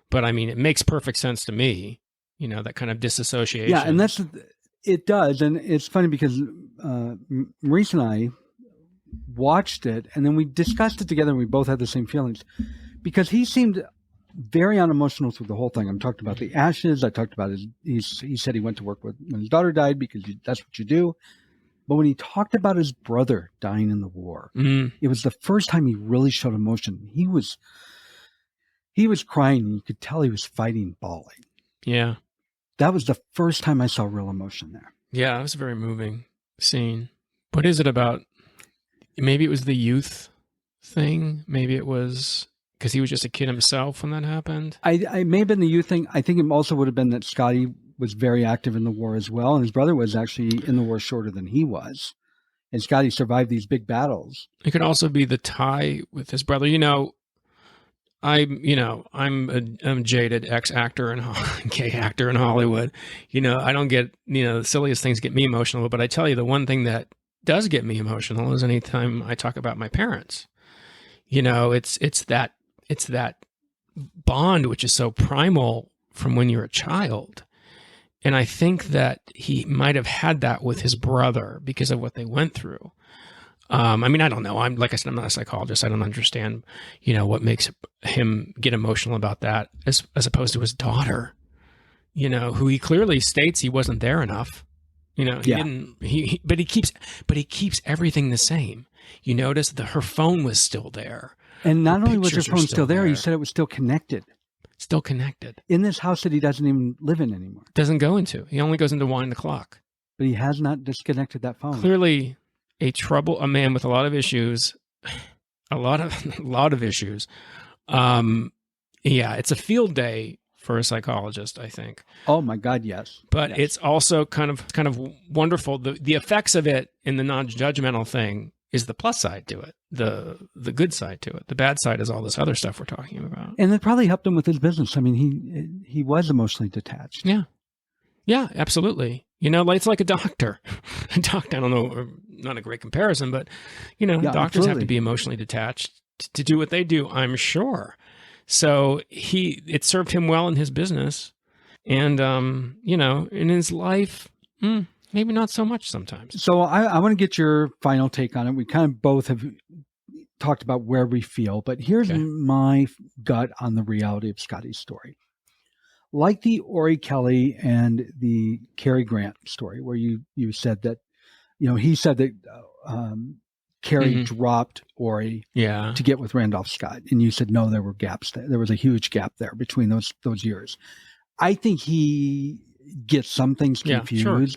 But I mean, it makes perfect sense to me, that kind of disassociation. Yeah, and it does. And it's funny because Maurice and I watched it, and then we discussed it together, and we both had the same feelings, because he seemed very unemotional through the whole thing. I'm talking about the ashes. I talked about he said he went to work when his daughter died because that's what you do. But when he talked about his brother dying in the war, it was the first time he really showed emotion. He was crying. You could tell he was fighting, bawling. Yeah. That was the first time I saw real emotion there. Yeah, it was a very moving scene. What is it about? Maybe it was the youth thing. Maybe it was because he was just a kid himself when that happened. I may have been the youth thing. I think it also would have been that Scotty was very active in the war as well, and his brother was actually in the war shorter than he was. And Scotty survived these big battles. It could also be the tie with his brother. I'm a jaded ex-actor and gay actor in Hollywood. I don't get, the silliest things get me emotional, but I tell you, the one thing that does get me emotional is anytime I talk about my parents. It's that bond, which is so primal from when you're a child. And I think that he might have had that with his brother because of what they went through. I don't know. Like I said, I'm not a psychologist. I don't understand, what makes him get emotional about that as opposed to his daughter, who he clearly states he wasn't there enough. But he keeps everything the same. You notice that her phone was still there. And not only was her phone still there, he said it was still connected. Still connected. In this house that he doesn't even live in anymore. Doesn't go into. He only goes into wind the clock. But he has not disconnected that phone. Clearly a man with a lot of issues, a lot of issues. It's a field day for a psychologist, I think. Oh my God, yes. But yes. It's also kind of wonderful. The effects of it in the non-judgmental thing is the plus side to it, the good side to it. The bad side is all this other stuff we're talking about. And it probably helped him with his business. I mean, he was emotionally detached. Yeah. Yeah, absolutely. It's like a doctor. A doctor, I don't know, not a great comparison, but, doctors absolutely have to be emotionally detached to do what they do, I'm sure. So it served him well in his business. And, in his life, maybe not so much sometimes. So I want to get your final take on it. We kind of both have talked about where we feel, but here's my gut on the reality of Scotty's story. Like the Ori Kelly and the Cary Grant story, where you said that, he said that Cary dropped Ori to get with Randolph Scott, and you said no, there were gaps. There was a huge gap there between those years. I think he gets some things confused. Yeah, sure.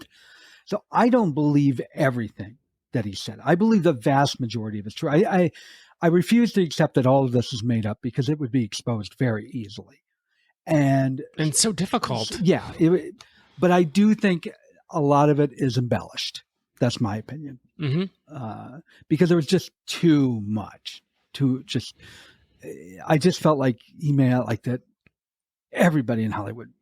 So I don't believe everything that he said. I believe the vast majority of it's true. I refuse to accept that all of this is made up because it would be exposed very easily. And so difficult. Yeah. But I do think a lot of it is embellished. That's my opinion. Because there was just too much. I just felt like he made out like that everybody in Hollywood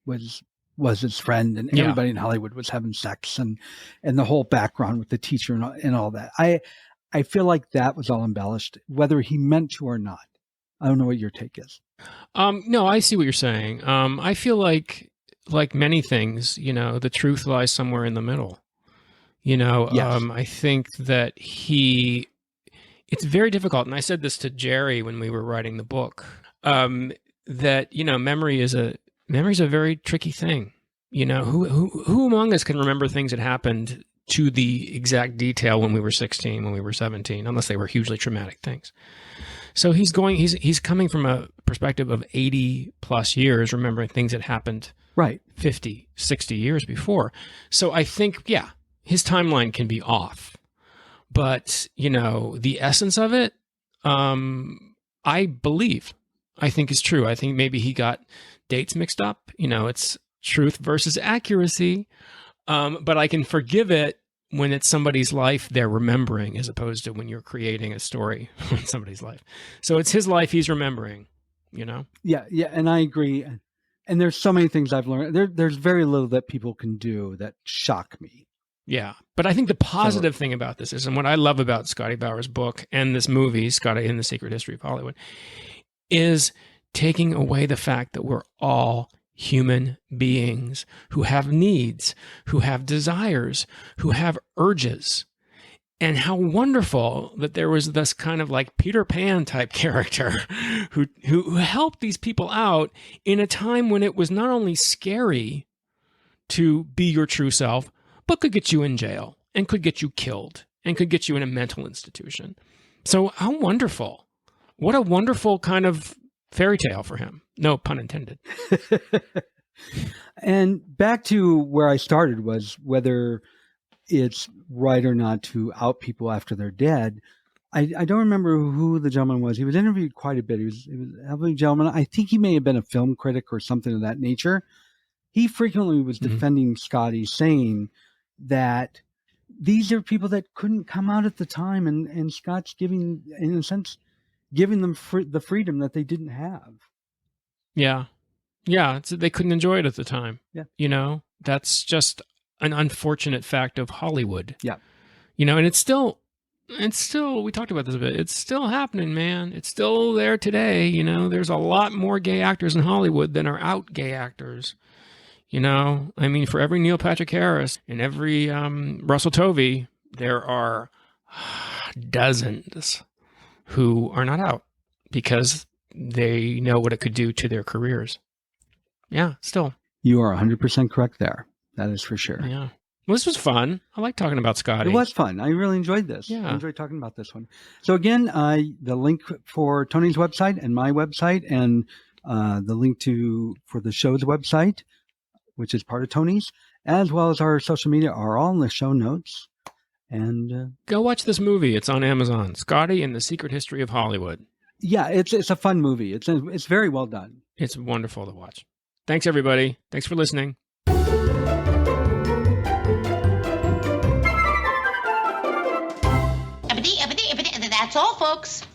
was his friend, and everybody in Hollywood was having sex, and the whole background with the teacher and all that. I feel like that was all embellished, whether he meant to or not. I don't know what your take is. No, I see what you're saying. I feel like many things, the truth lies somewhere in the middle. Yes. I think that it's very difficult. And I said this to Jerry when we were writing the book, that, memory is a very tricky thing. Who among us can remember things that happened to the exact detail when we were 16, when we were 17, unless they were hugely traumatic things. So he's coming from a perspective of 80 plus years, remembering things that happened Right. 50, 60 years before. So I think, yeah, his timeline can be off. But, the essence of it, I think is true. I think maybe he got dates mixed up. It's truth versus accuracy. But I can forgive it when it's somebody's life they're remembering, as opposed to when you're creating a story on somebody's life. So it's his life he's remembering, Yeah, and I agree. And there's so many things I've learned. There's very little that people can do that shock me. Yeah. But I think the positive thing about this is, and what I love about Scotty Bowers' book and this movie, Scotty and the Secret History of Hollywood, is taking away the fact that we're all human beings who have needs, who have desires, who have urges. And how wonderful that there was this kind of like Peter Pan type character who helped these people out in a time when it was not only scary to be your true self, but could get you in jail and could get you killed and could get you in a mental institution. So how wonderful. What a wonderful kind of fairy tale for him. No pun intended. And back to where I started was whether it's right or not to out people after they're dead. I don't remember who the gentleman was. He was interviewed quite a bit. He was an elderly gentleman. I think he may have been a film critic or something of that nature. He frequently was defending Scotty, saying that these are people that couldn't come out at the time, and Scott's giving, in a sense, giving them the freedom that they didn't have. Yeah. Yeah, they couldn't enjoy it at the time. Yeah. That's just an unfortunate fact of Hollywood. Yeah. And it's still, we talked about this a bit. It's still happening, man. It's still there today. There's a lot more gay actors in Hollywood than are out gay actors. For every Neil Patrick Harris and every Russell Tovey, there are dozens who are not out because they know what it could do to their careers. Yeah, still. You are 100% correct there. That is for sure. Yeah. Well, this was fun. I like talking about Scotty. It was fun. I really enjoyed this. Yeah. I enjoyed talking about this one. So again, the link for Tony's website and my website and the link for the show's website, which is part of Tony's, as well as our social media, are all in the show notes. And go watch this movie. It's on Amazon. Scotty and the Secret History of Hollywood. Yeah, it's a fun movie. It's very well done. It's wonderful to watch. Thanks, everybody. Thanks for listening. That's all, folks.